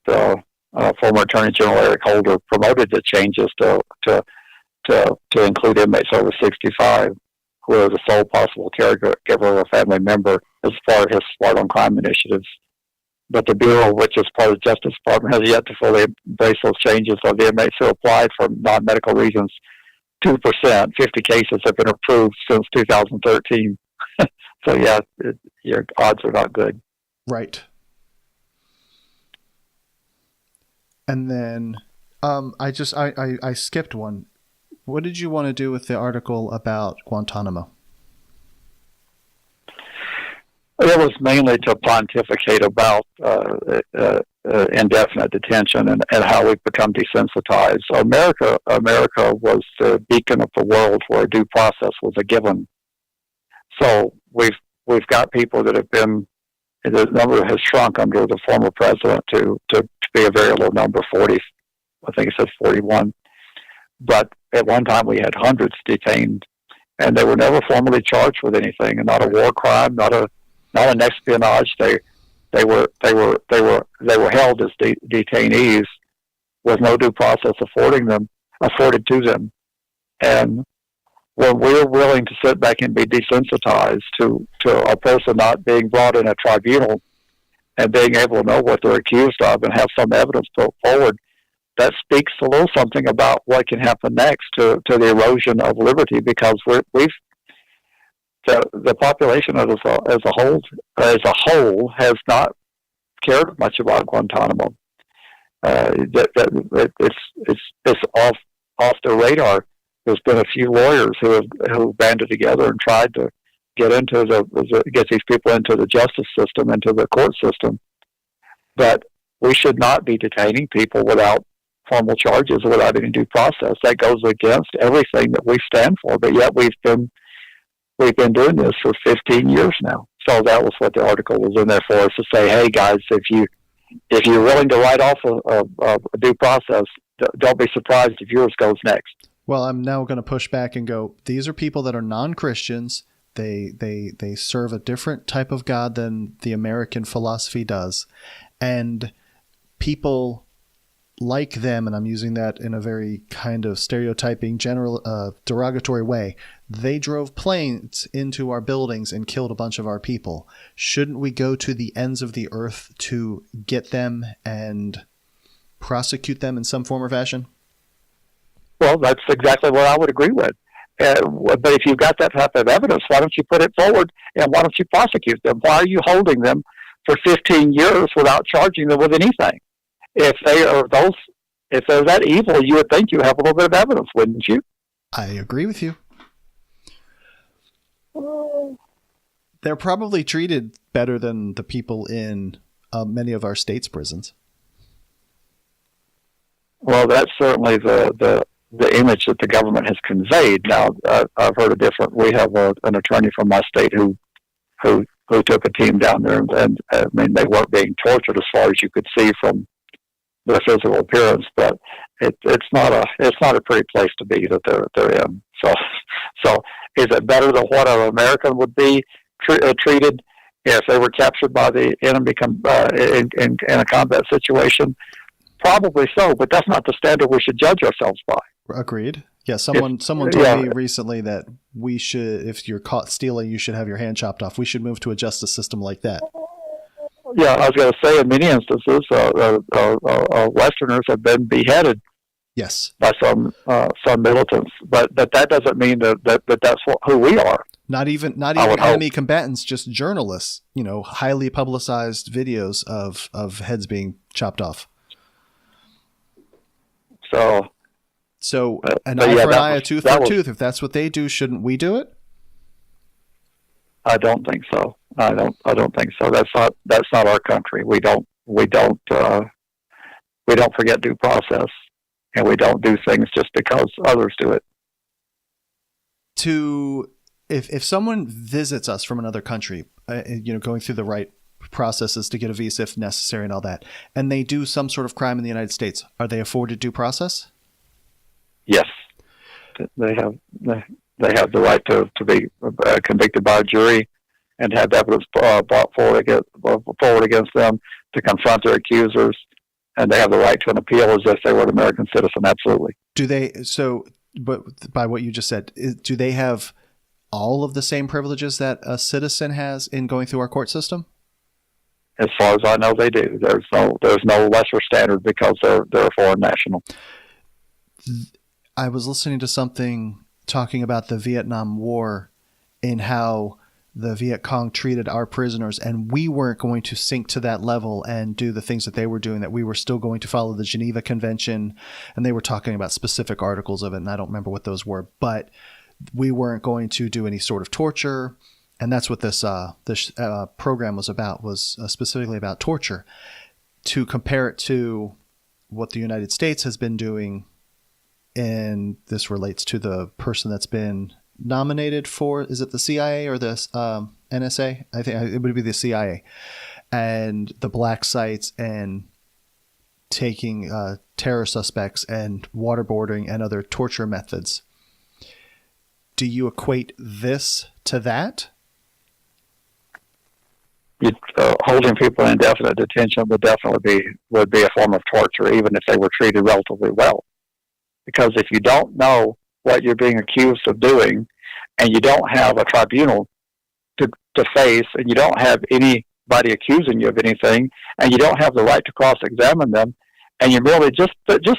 former Attorney General Eric Holder promoted the changes to include inmates over 65 who are the sole possible caregiver of a family member as part of his Smart on Crime initiatives. But the Bureau, which is part of the Justice Department, has yet to fully embrace those changes. Of the inmates who applied for non-medical reasons, 2%, 50 cases have been approved since 2013. So, yeah, your odds are not good. Right. And then I skipped one. What did you want to do with the article about Guantanamo? It was mainly to pontificate about indefinite detention and how we've become desensitized. America was the beacon of the world where due process was a given. So we've got people that have been, the number has shrunk under the former president to be a very low number, 40. I think it says 41. But at one time we had hundreds detained, and they were never formally charged with anything, and not a war crime, not an espionage. They were held as detainees with no due process afforded to them. And when we're willing to sit back and be desensitized to a person not being brought in a tribunal and being able to know what they're accused of and have some evidence put forward, that speaks a little something about what can happen next to the erosion of liberty, because the population as a whole has not cared much about Guantanamo. It's off the radar. There's been a few lawyers who banded together and tried to get these people into the justice system, into the court system. But we should not be detaining people without formal charges, without any due process. That goes against everything that we stand for. But yet we've been doing this for 15 years now. So that was what the article was in there for, is to say, hey guys, if if you're willing to write off a due process, don't be surprised if yours goes next. Well, I'm now going to push back and go, these are people that are non-Christians. They serve a different type of God than the American philosophy does. And people like them, and I'm using that in a very kind of stereotyping, general, derogatory way, they drove planes into our buildings and killed a bunch of our people. Shouldn't we go to the ends of the earth to get them and prosecute them in some form or fashion? Well, that's exactly what I would agree with. But if you've got that type of evidence, why don't you put it forward and why don't you prosecute them? Why are you holding them for 15 years without charging them with anything? If they're that evil, you would think you have a little bit of evidence, wouldn't you? I agree with you. They're probably treated better than the people in many of our states' prisons. Well, that's certainly the image that the government has conveyed. Now, I've heard a different. We have an attorney from my state who took a team down there, and I mean, they weren't being tortured as far as you could see from their physical appearance, but it's not a pretty place to be that they're in. So is it better than what an American would be treated if they were captured by the enemy in a combat situation? Probably so, but that's not the standard we should judge ourselves by. Agreed. Yeah, someone told me recently that we should, if you're caught stealing, you should have your hand chopped off. We should move to a justice system like that. Yeah, I was going to say, in many instances, Westerners have been beheaded. Yes. By some militants, but that doesn't mean that that's who we are. Not even enemy combatants, just journalists. Highly publicized videos of heads being chopped off. So an eye for an eye, a tooth for a tooth. If that's what they do, shouldn't we do it? I don't think so. I don't think so. That's not our country. We don't forget due process, and we don't do things just because others do it. If someone visits us from another country, going through the right processes to get a visa if necessary and all that, and they do some sort of crime in the United States, are they afforded due process? Yes, they have the right to be convicted by a jury and have evidence brought forward against them to confront their accusers, and they have the right to an appeal as if they were an American citizen. Absolutely. Do they? So, but by what you just said, do they have all of the same privileges that a citizen has in going through our court system? As far as I know, they do. There's no lesser standard because they're a foreign national. I was listening to something talking about the Vietnam War and how the Viet Cong treated our prisoners, and we weren't going to sink to that level and do the things that they were doing, that we were still going to follow the Geneva Convention, and they were talking about specific articles of it, and I don't remember what those were, but we weren't going to do any sort of torture, and that's what this program was about, was specifically about torture. To compare it to what the United States has been doing, and this relates to the person that's been nominated for, is it the CIA or the NSA? I think it would be the CIA, and the black sites and taking terror suspects and waterboarding and other torture methods. Do you equate this to that? Holding people in indefinite detention would definitely be a form of torture, even if they were treated relatively well. Because if you don't know what you're being accused of doing, and you don't have a tribunal to face, and you don't have anybody accusing you of anything, and you don't have the right to cross-examine them, and you merely just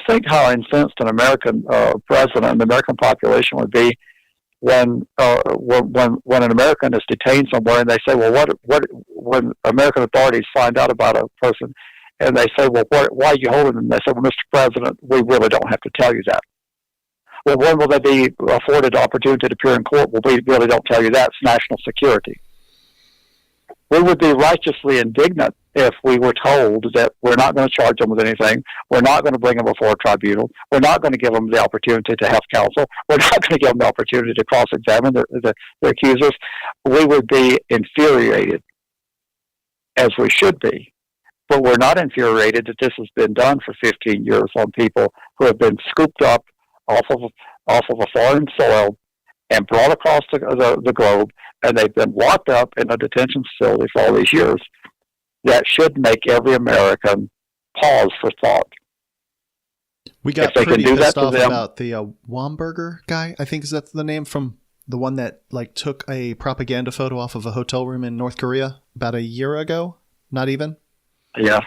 think how incensed an American president and the American population would be when an American is detained somewhere, and they say, well, when American authorities find out about a person, and they say, well, why are you holding them? They say, well, Mr. President, we really don't have to tell you that. Well, when will they be afforded the opportunity to appear in court? Well, we really don't tell you that. It's national security. We would be righteously indignant if we were told that we're not going to charge them with anything, we're not going to bring them before a tribunal, we're not going to give them the opportunity to have counsel, we're not going to give them the opportunity to cross-examine their accusers. We would be infuriated, as we should be. but we're not infuriated that this has been done for 15 years on people who have been scooped up off of a foreign soil and brought across the globe, and they've been locked up in a detention facility for all these years. That should make every American pause for thought. We got pretty pissed off about the Wamberger guy. I think is that the name, from the one that like took a propaganda photo off of a hotel room in North Korea about a year ago. Not even. Yeah,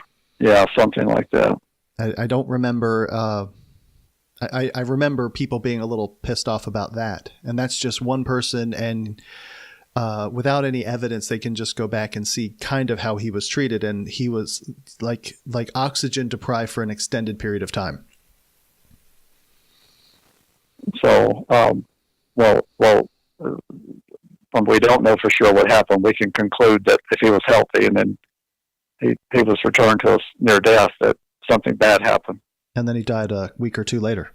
something like that. I don't remember. I remember people being a little pissed off about that, and that's just one person, and without any evidence, they can just go back and see kind of how he was treated, and he was like oxygen deprived for an extended period of time. So, we don't know for sure what happened. We can conclude that if he was healthy and then he was returned to us near death, that something bad happened. And then he died a week or two later.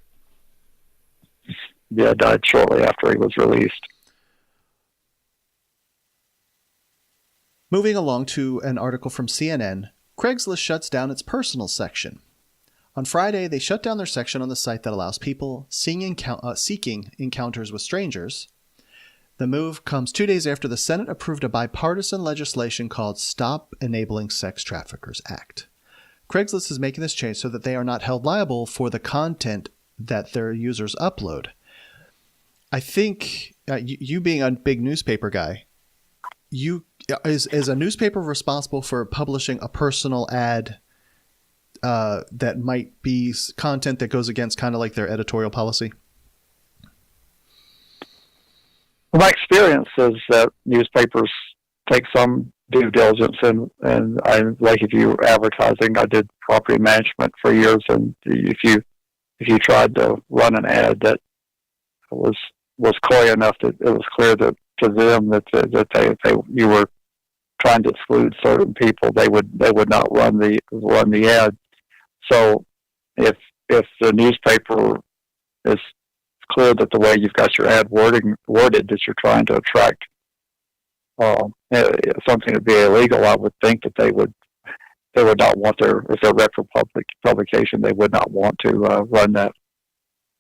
Yeah, died shortly after he was released. Moving along to an article from CNN, Craigslist shuts down its personal section. On Friday, they shut down their section on the site that allows people seeking encounters with strangers. The move comes 2 days after the Senate approved a bipartisan legislation called Stop Enabling Sex Traffickers Act. Craigslist is making this change so that they are not held liable for the content that their users upload. I think you being a big newspaper guy, is a newspaper responsible for publishing a personal ad that might be content that goes against kind of like their editorial policy? Well, my experience is that newspapers take some due diligence, and I, like if you were advertising, I did property management for years, and if you tried to run an ad that was coy enough that it was clear to them that you were trying to exclude certain people, they would not run the ad. So if the newspaper is clear that the way you've got your ad worded that you're trying to attract something to be illegal, I would think that they would not want if they're retro publication, they would not want to run that.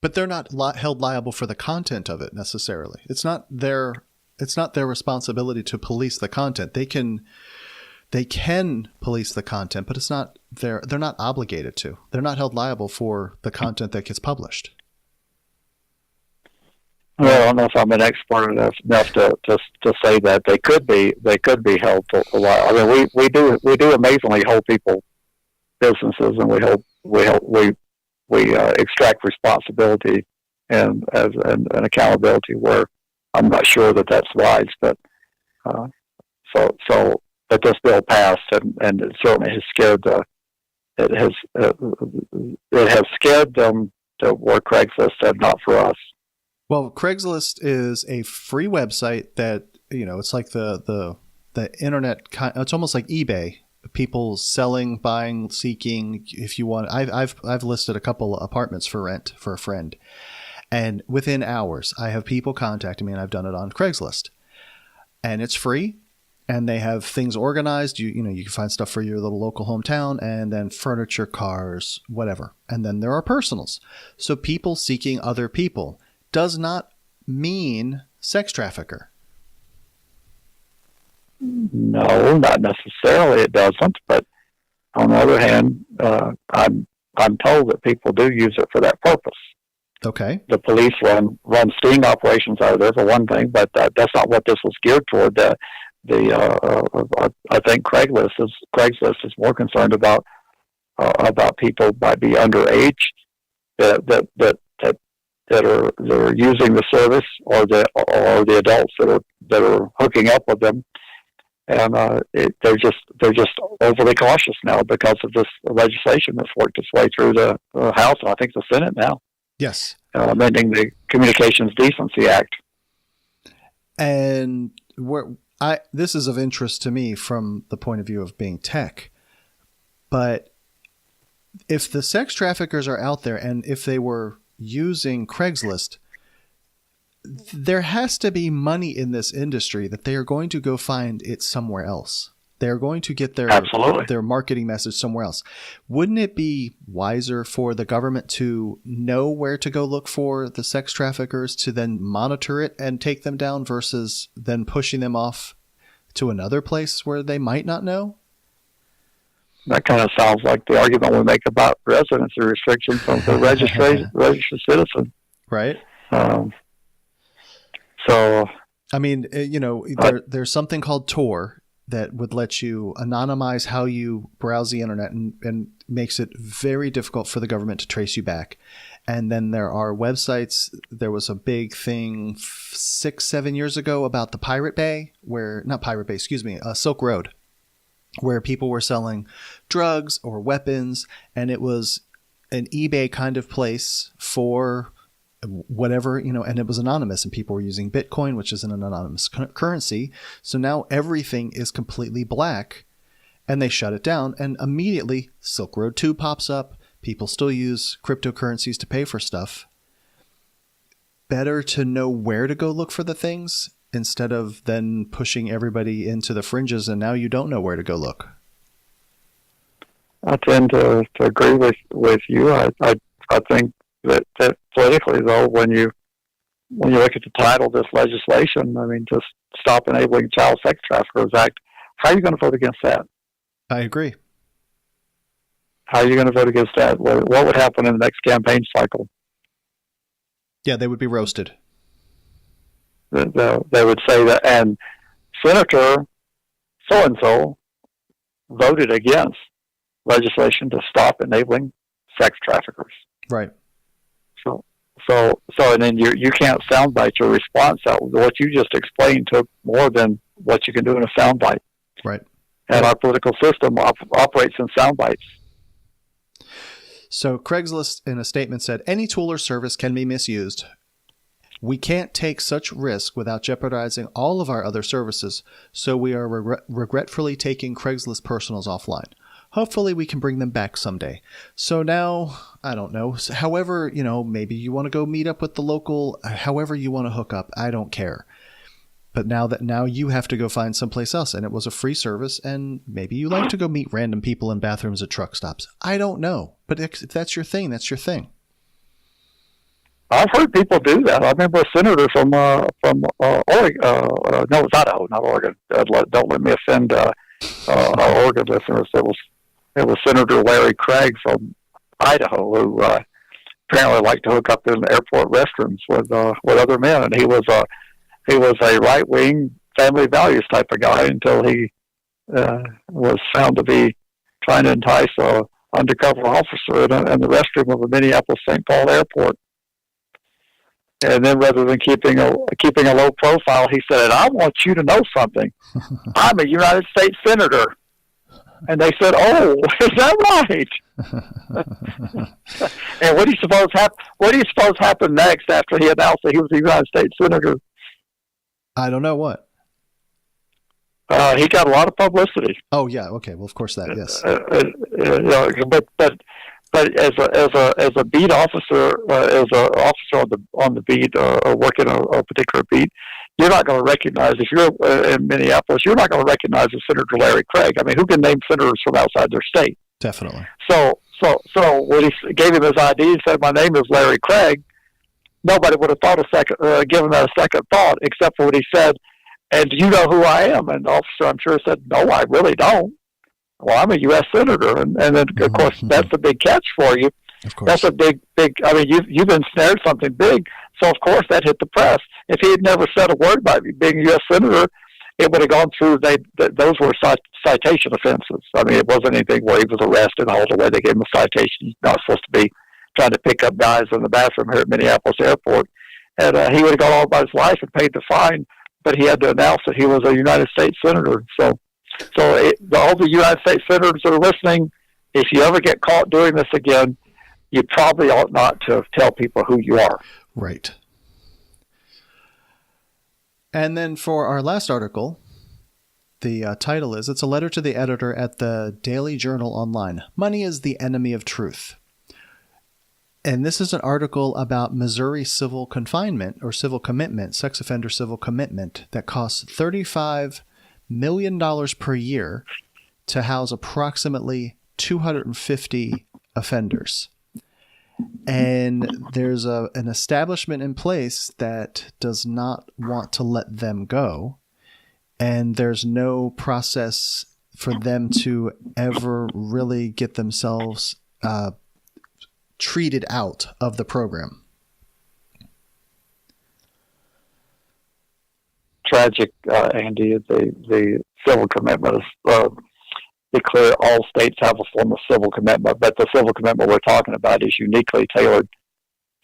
But they're not held liable for the content of it necessarily. It's not their responsibility to police the content. They can police the content, but they're not obligated to. They're not held liable for the content that gets published. Well, I don't know if I'm an expert enough to say that they could be held liable. I mean, we do amazingly hold people, businesses, and we extract responsibility and accountability where I'm not sure that that's wise, but but this bill passed, and it certainly has scared it has scared them to where Craigslist said not for us. Well, Craigslist is a free website that, it's like the internet. It's almost like eBay. People selling, buying, seeking. If you want, I've listed a couple of apartments for rent for a friend, and within hours, I have people contacting me, and I've done it on Craigslist, and it's free, and they have things organized. You can find stuff for your little local hometown, and then furniture, cars, whatever, and then there are personals. So people seeking other people does not mean sex trafficker. No, not necessarily. It doesn't. But on the other hand, I'm told that people do use it for that purpose. Okay. The police run sting operations out of there for one thing, but that's not what this was geared toward. I think Craigslist is more concerned about people might be underage that are using the service, or the adults that are hooking up with them, and they're just overly cautious now because of this legislation that's worked its way through the House and I think the Senate now. Yes, amending the Communications Decency Act. And this is of interest to me from the point of view of being tech, but if the sex traffickers are out there, and if they were using Craigslist, there has to be money in this industry that they are going to go find it somewhere else. They're going to get Absolutely. their marketing message somewhere else. Wouldn't it be wiser for the government to know where to go look for the sex traffickers to then monitor it and take them down versus then pushing them off to another place where they might not know? That kind of sounds like the argument we make about residency restrictions on the registered citizen. Right. So, I mean, there's something called Tor that would let you anonymize how you browse the internet and makes it very difficult for the government to trace you back. And then there are websites. There was a big thing 6-7 years ago about the Silk Road, where people were selling drugs or weapons, and it was an eBay kind of place for whatever, and it was anonymous, and people were using Bitcoin, which is an anonymous currency. So now everything is completely black, and they shut it down, and immediately Silk Road 2 pops up. People still use cryptocurrencies to pay for stuff. Better to know where to go look for the things instead of then pushing everybody into the fringes, and now you don't know where to go look. I tend to agree with you. I think that politically, though, when you look at the title of this legislation, I mean, just Stop Enabling Child Sex Traffickers Act, how are you going to vote against that? I agree. How are you going to vote against that? What would happen in the next campaign cycle? Yeah, they would be roasted. They would say that, and Senator so-and-so voted against legislation to stop enabling sex traffickers. Right. So, and then you can't soundbite your response out. What you just explained took more than what you can do in a soundbite. Right. And our political system operates in soundbites. So Craigslist in a statement said, any tool or service can be misused. We can't take such risk without jeopardizing all of our other services, so we are regretfully taking Craigslist personals offline. Hopefully we can bring them back someday. So now, I don't know, however, maybe you want to go meet up with the local, however you want to hook up, I don't care. But now you have to go find someplace else, and it was a free service, and maybe you like to go meet random people in bathrooms at truck stops. I don't know, but if that's your thing, that's your thing. I've heard people do that. I remember a senator from Oregon. No, it's Idaho, not Oregon. Don't let me offend our Oregon listeners. It was Senator Larry Krasner from Idaho who apparently liked to hook up in airport restrooms with other men, and he was a right-wing family values type of guy until he was found to be trying to entice an undercover officer in the restroom of a Minneapolis-St. Paul airport. And then rather than keeping a low profile, he said, I want you to know something. I'm a United States Senator. And they said, oh, is that right? And what do you suppose happened next after he announced that he was a United States Senator? I don't know what. He got a lot of publicity. Oh yeah, okay. Well, of course that, yes. But as a beat officer, as an officer on the beat or working a particular beat, you're not going to recognize, if you're in Minneapolis, you're not going to recognize Senator Larry Krasner. I mean, who can name senators from outside their state? Definitely. So when he gave him his ID and said, my name is Larry Krasner, nobody would have given that a second thought, except for what he said, and do you know who I am? And the officer, I'm sure, said, no, I really don't. Well, I'm a U.S. Senator. And then, of course, that's a big catch for you. Of course. That's a big, I mean, you've ensnared something big. So, of course, that hit the press. If he had never said a word about being a U.S. Senator, it would have gone through, those were citation offenses. I mean, it wasn't anything where he was arrested and hauled away. They gave him a citation. He's not supposed to be trying to pick up guys in the bathroom here at Minneapolis Airport. And he would have gone all about his life and paid the fine, but he had to announce that he was a United States Senator. So all the United States senators that are listening, if you ever get caught doing this again, you probably ought not to tell people who you are. Right. And then for our last article, the title is, it's a letter to the editor at the Daily Journal Online. Money is the enemy of truth. And this is an article about Missouri civil confinement or civil commitment, sex offender civil commitment, that costs $35 million per year to house approximately 250 offenders. And there's an establishment in place that does not want to let them go. And there's no process for them to ever really get themselves treated out of the program. Tragic, Andy. The civil commitment is declare all states have a form of civil commitment, but the civil commitment we're talking about is uniquely tailored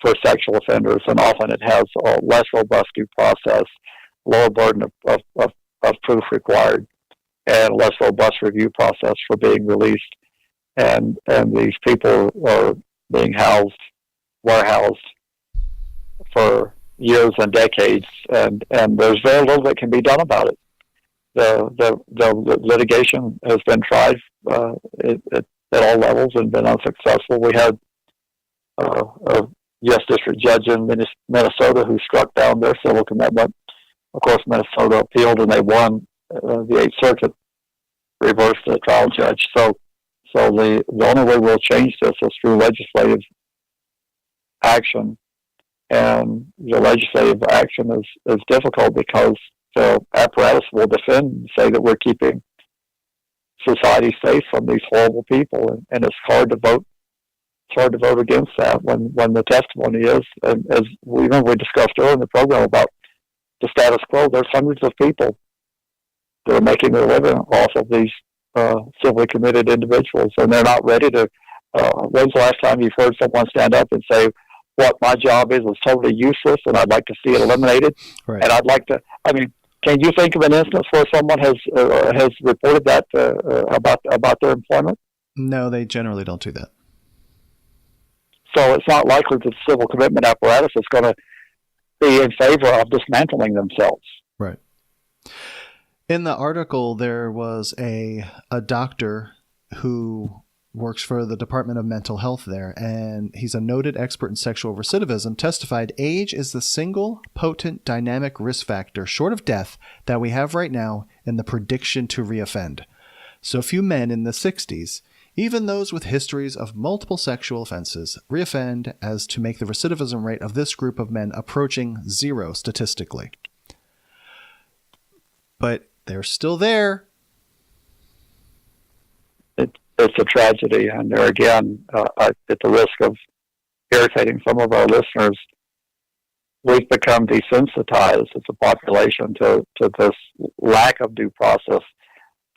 for sexual offenders, and often it has a less robust due process, lower burden of proof required, and less robust review process for being released. And these people are being warehoused for years and decades, and there's very little that can be done about it. The litigation has been tried at all levels and been unsuccessful. We had a U.S. District Judge in Minnesota who struck down their civil commitment. Of course, Minnesota appealed and they won. The Eighth Circuit reversed the trial judge. So the only way we'll change this is through legislative action. And the legislative action is difficult because the apparatus will defend and say that we're keeping society safe from these horrible people, and it's hard to vote. It's hard to vote against that when the testimony is, and as we discussed earlier in the program about the status quo. There's hundreds of people that are making their living off of these civilly committed individuals, and they're not ready to. When's the last time you've heard someone stand up and say, "What my job is totally useless, and I'd like to see it eliminated"? Right. And I'd like to. I mean, can you think of an instance where someone has reported that about their employment? No, they generally don't do that. So it's not likely that the civil commitment apparatus is going to be in favor of dismantling themselves. Right. In the article, there was a doctor who works for the Department of Mental Health there, and he's a noted expert in sexual recidivism, testified age is the single potent dynamic risk factor, short of death, that we have right now in the prediction to reoffend. So few men in the 60s, even those with histories of multiple sexual offenses, reoffend as to make the recidivism rate of this group of men approaching zero statistically. But they're still there. It's a tragedy, and there again, at the risk of irritating some of our listeners, we've become desensitized as a population to this lack of due process.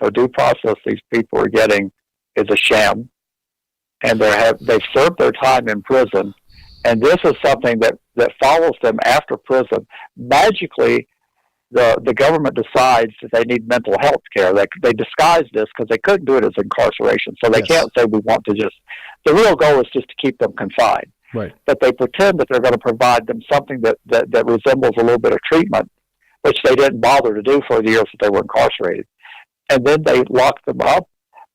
The due process these people are getting is a sham, and they've served their time in prison, and this is something that follows them after prison. Magically, the government decides that they need mental health care. They disguise this because they couldn't do it as incarceration, so they can't say we want to just. The real goal is just to keep them confined. Right. But they pretend that they're going to provide them something that resembles a little bit of treatment, which they didn't bother to do for the years that they were incarcerated, and then they lock them up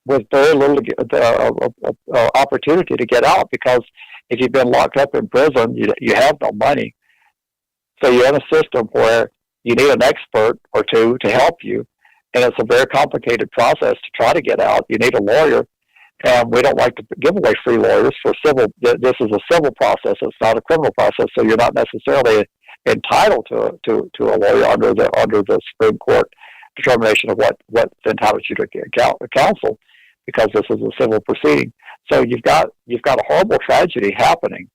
with very little opportunity to get out, because if you've been locked up in prison, you have no money. So you're in a system where you need an expert or two to help you, and it's a very complicated process to try to get out. You need a lawyer, and we don't like to give away free lawyers for civil. This is a civil process; it's not a criminal process, so you're not necessarily entitled to a lawyer under the Supreme Court determination of what entitles you to counsel, because this is a civil proceeding. So you've got a horrible tragedy happening,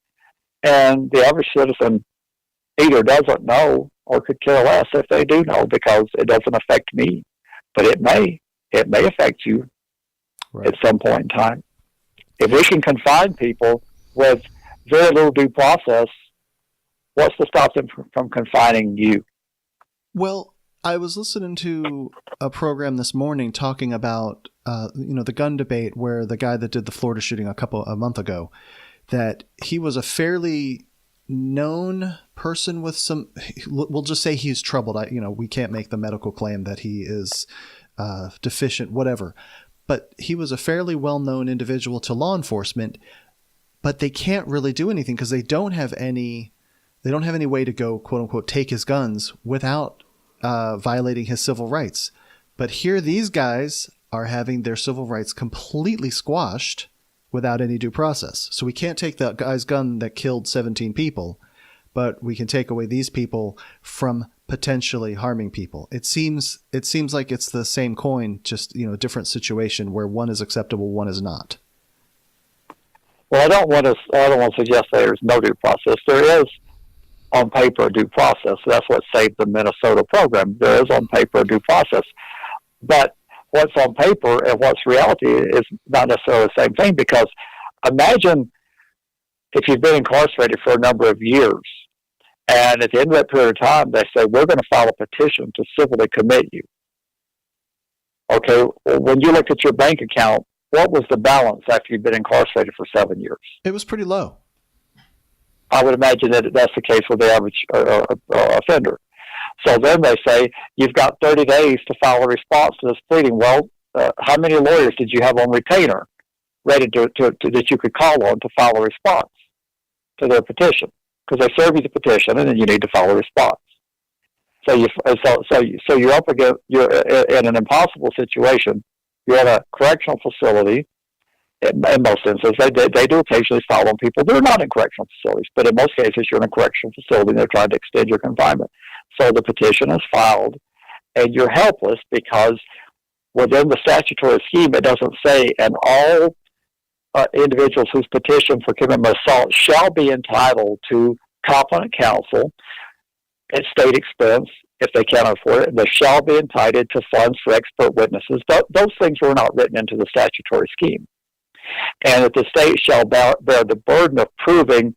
and the average citizen either doesn't know or could care less if they do know, because it doesn't affect me, but it may affect you at some point in time. If we can confine people with very little due process, what's to stop them from confining you? Well, I was listening to a program this morning talking about the gun debate, where the guy that did the Florida shooting a month ago, that he was a fairly known person with some, we'll just say he's troubled. We can't make the medical claim that he is deficient, whatever, but he was a fairly well-known individual to law enforcement, but they can't really do anything because they don't have any way to go, quote unquote, take his guns without violating his civil rights. But here these guys are having their civil rights completely squashed without any due process. So we can't take the guy's gun that killed 17 people, but we can take away these people from potentially harming people. It seems like it's the same coin, just, a different situation where one is acceptable, one is not. Well, I don't want to suggest that there's no due process. There is on paper a due process. That's what saved the Minnesota program. There is on paper a due process. But what's on paper and what's reality is not necessarily the same thing, because imagine if you've been incarcerated for a number of years, and at the end of that period of time, they say, we're going to file a petition to civilly commit you. Okay, when you looked at your bank account, what was the balance after you've been incarcerated for 7 years? It was pretty low. I would imagine that that's the case with the average offender. So then they say, you've got 30 days to file a response to this pleading. Well, how many lawyers did you have on retainer ready to that you could call on to file a response to their petition? Because they serve you the petition, and then you need to file a response. So you're up against, you're in an impossible situation. You're in a correctional facility. In most instances, they do occasionally file on people that are not in correctional facilities, but in most cases, you're in a correctional facility and they're trying to extend your confinement. So the petition is filed, and you're helpless because within the statutory scheme, it doesn't say, and all individuals whose petition for commitment of assault shall be entitled to competent counsel at state expense if they can't afford it. They shall be entitled to funds for expert witnesses. Those things were not written into the statutory scheme. And that the state shall bear the burden of proving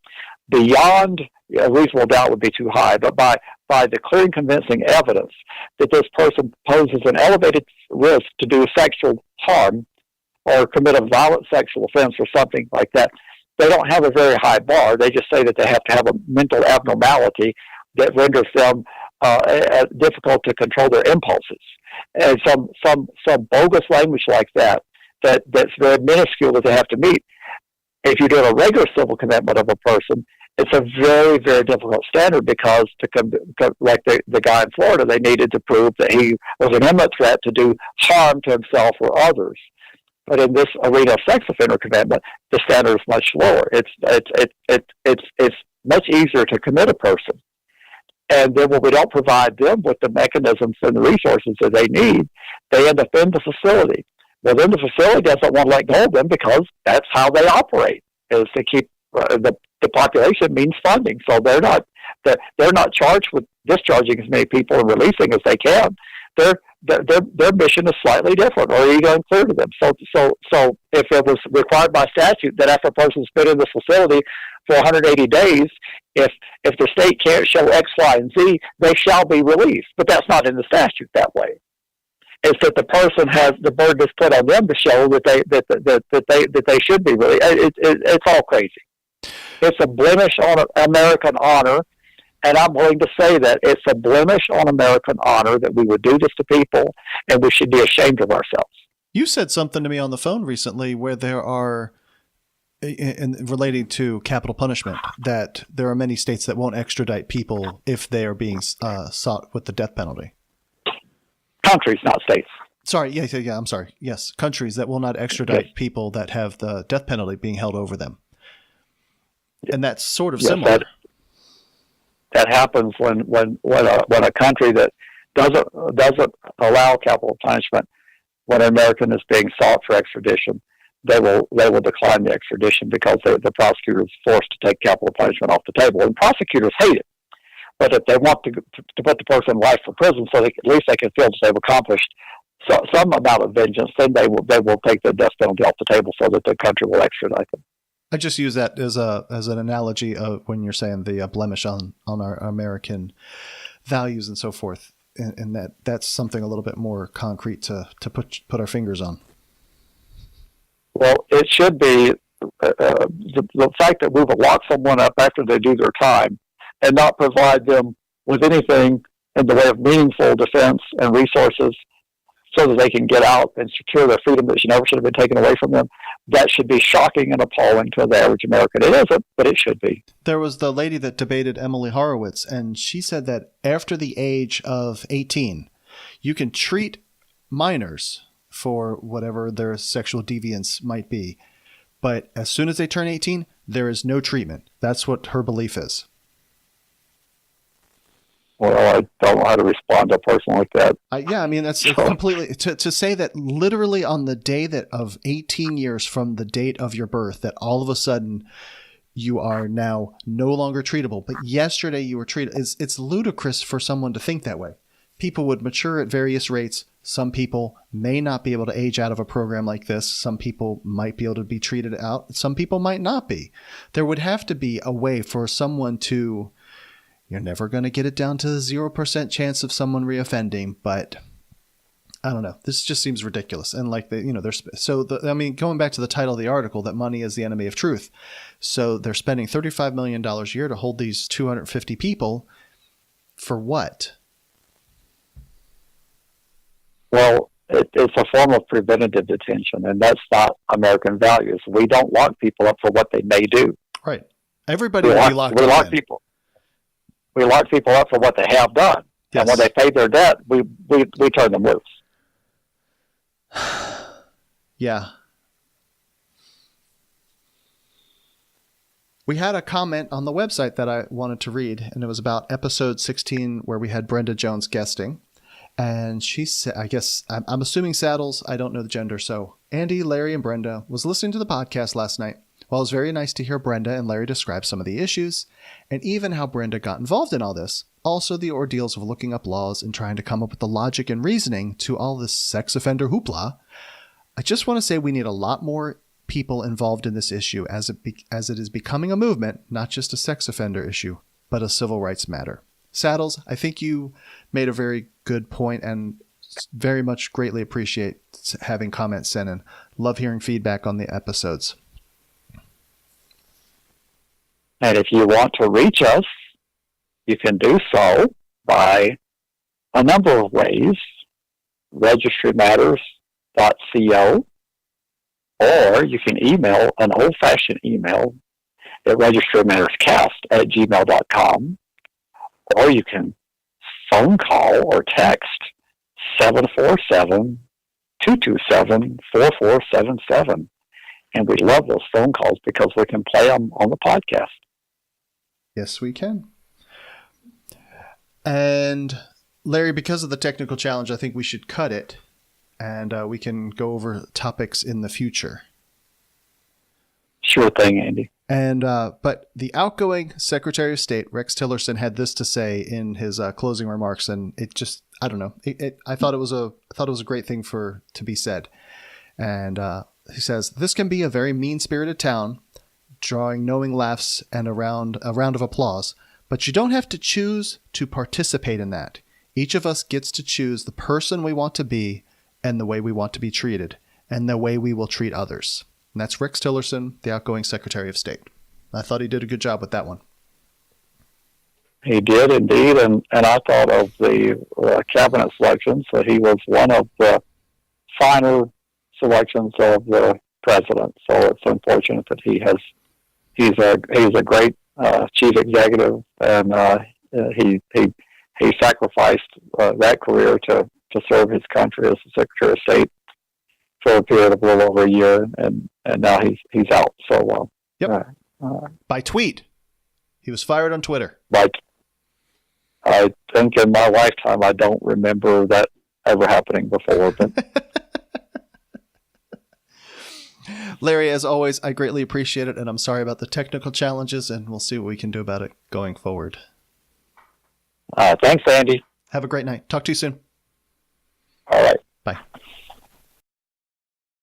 beyond a reasonable doubt would be too high, but by the clear and convincing evidence that this person poses an elevated risk to do sexual harm or commit a violent sexual offense or something like that. They don't have a very high bar. They just say that they have to have a mental abnormality that renders them difficult to control their impulses. And some bogus language like that's very minuscule that they have to meet. If you're doing a regular civil commitment of a person, it's a very, very difficult standard because like the guy in Florida, they needed to prove that he was an imminent threat to do harm to himself or others. But in this arena of sex offender commitment, the standard is much lower. It's much easier to commit a person. And then when we don't provide them with the mechanisms and the resources that they need, they end up in the facility. Well, then the facility doesn't want to let go of them because that's how they operate, is to keep the population means funding. So they're not charged with discharging as many people and releasing as they can. Their mission is slightly different, or either unclear to them. So if it was required by statute that after a person's been in this facility for 180 days, if the state can't show X, Y, and Z, they shall be released. But that's not in the statute that way. It's that the person has the burden is put on them to show that they should be released. It's all crazy. It's a blemish on American honor. And I'm willing to say that it's a blemish on American honor that we would do this to people, and we should be ashamed of ourselves. You said something to me on the phone recently where there are, in relating to capital punishment, that there are many states that won't extradite people if they are being sought with the death penalty. Countries, not states. Sorry, yeah, I'm sorry. Yes, countries that will not extradite people that have the death penalty being held over them. And that's sort of similar. That happens when a country that doesn't allow capital punishment, when an American is being sought for extradition, they will decline the extradition because the prosecutor is forced to take capital punishment off the table, and prosecutors hate it. But if they want to put the person in life for prison, so at least they can feel that they've accomplished some amount of vengeance, then they will take the death penalty off the table so that the country will extradite them. I just use that as an analogy of when you're saying the blemish on our American values and so forth, and that's something a little bit more concrete to put our fingers on. Well, it should be the fact that we will lock someone up after they do their time and not provide them with anything in the way of meaningful defense and resources so that they can get out and secure their freedom that never should have been taken away from them. That should be shocking and appalling to the average American. It isn't, but it should be. There was the lady that debated Emily Horowitz, and she said that after the age of 18, you can treat minors for whatever their sexual deviance might be. But as soon as they turn 18, there is no treatment. That's what her belief is. Well, I don't know how to respond to a person like that. Yeah, I mean, that's completely... To say that literally on the day that of 18 years from the date of your birth, that all of a sudden you are now no longer treatable, but yesterday you were treated... It's ludicrous for someone to think that way. People would mature at various rates. Some people may not be able to age out of a program like this. Some people might be able to be treated out. Some people might not be. There would have to be a way for someone to... You're never going to get it down to 0% chance of someone reoffending, but I don't know. This just seems ridiculous. And like going back to the title of the article, that money is the enemy of truth. So they're spending $35 million a year to hold these 250 people for what? Well, it's a form of preventative detention, and that's not American values. We don't lock people up for what they may do. Right. Everybody will be locked up. We lock people up for what they have done. Yes. And when they pay their debt, we turn them loose. Yeah. We had a comment on the website that I wanted to read, and it was about episode 16 where we had Brenda Jones guesting. And she said, I guess, I'm assuming Saddles, I don't know the gender. So Andy, Larry, and Brenda was listening to the podcast last night. Well, it was very nice to hear Brenda and Larry describe some of the issues, and even how Brenda got involved in all this. Also the ordeals of looking up laws and trying to come up with the logic and reasoning to all this sex offender hoopla. I just want to say we need a lot more people involved in this issue as it is becoming a movement, not just a sex offender issue, but a civil rights matter. Saddles, I think you made a very good point and very much greatly appreciate having comments sent in. Love hearing feedback on the episodes. And if you want to reach us, you can do so by a number of ways. Registrymatters.co, or you can email an old-fashioned email at registrymatterscast@gmail.com, or you can phone call or text 747-227-4477. And we love those phone calls because we can play them on the podcast. Yes, we can. And Larry, because of the technical challenge, I think we should cut it, and we can go over topics in the future. Sure thing, Andy. And but the outgoing Secretary of State, Rex Tillerson, had this to say in his closing remarks, and it just, I don't know. I thought it was a great thing to be said. And he says, "This can be a very mean-spirited town, drawing knowing laughs and a round of applause, but you don't have to choose to participate in that. Each of us gets to choose the person we want to be and the way we want to be treated and the way we will treat others." And that's Rex Tillerson, the outgoing Secretary of State. I thought he did a good job with that one. He did indeed, and I thought of the cabinet selections, so he was one of the finer selections of the president. So it's unfortunate that he's a great chief executive, and he sacrificed that career to serve his country as the Secretary of State for a period of a little over a year, and now he's out. So yep. By tweet, he was fired on Twitter. I think in my lifetime I don't remember that ever happening before, but. Larry, as always, I greatly appreciate it, and I'm sorry about the technical challenges, and we'll see what we can do about it going forward. Thanks, Andy. Have a great night. Talk to you soon. All right.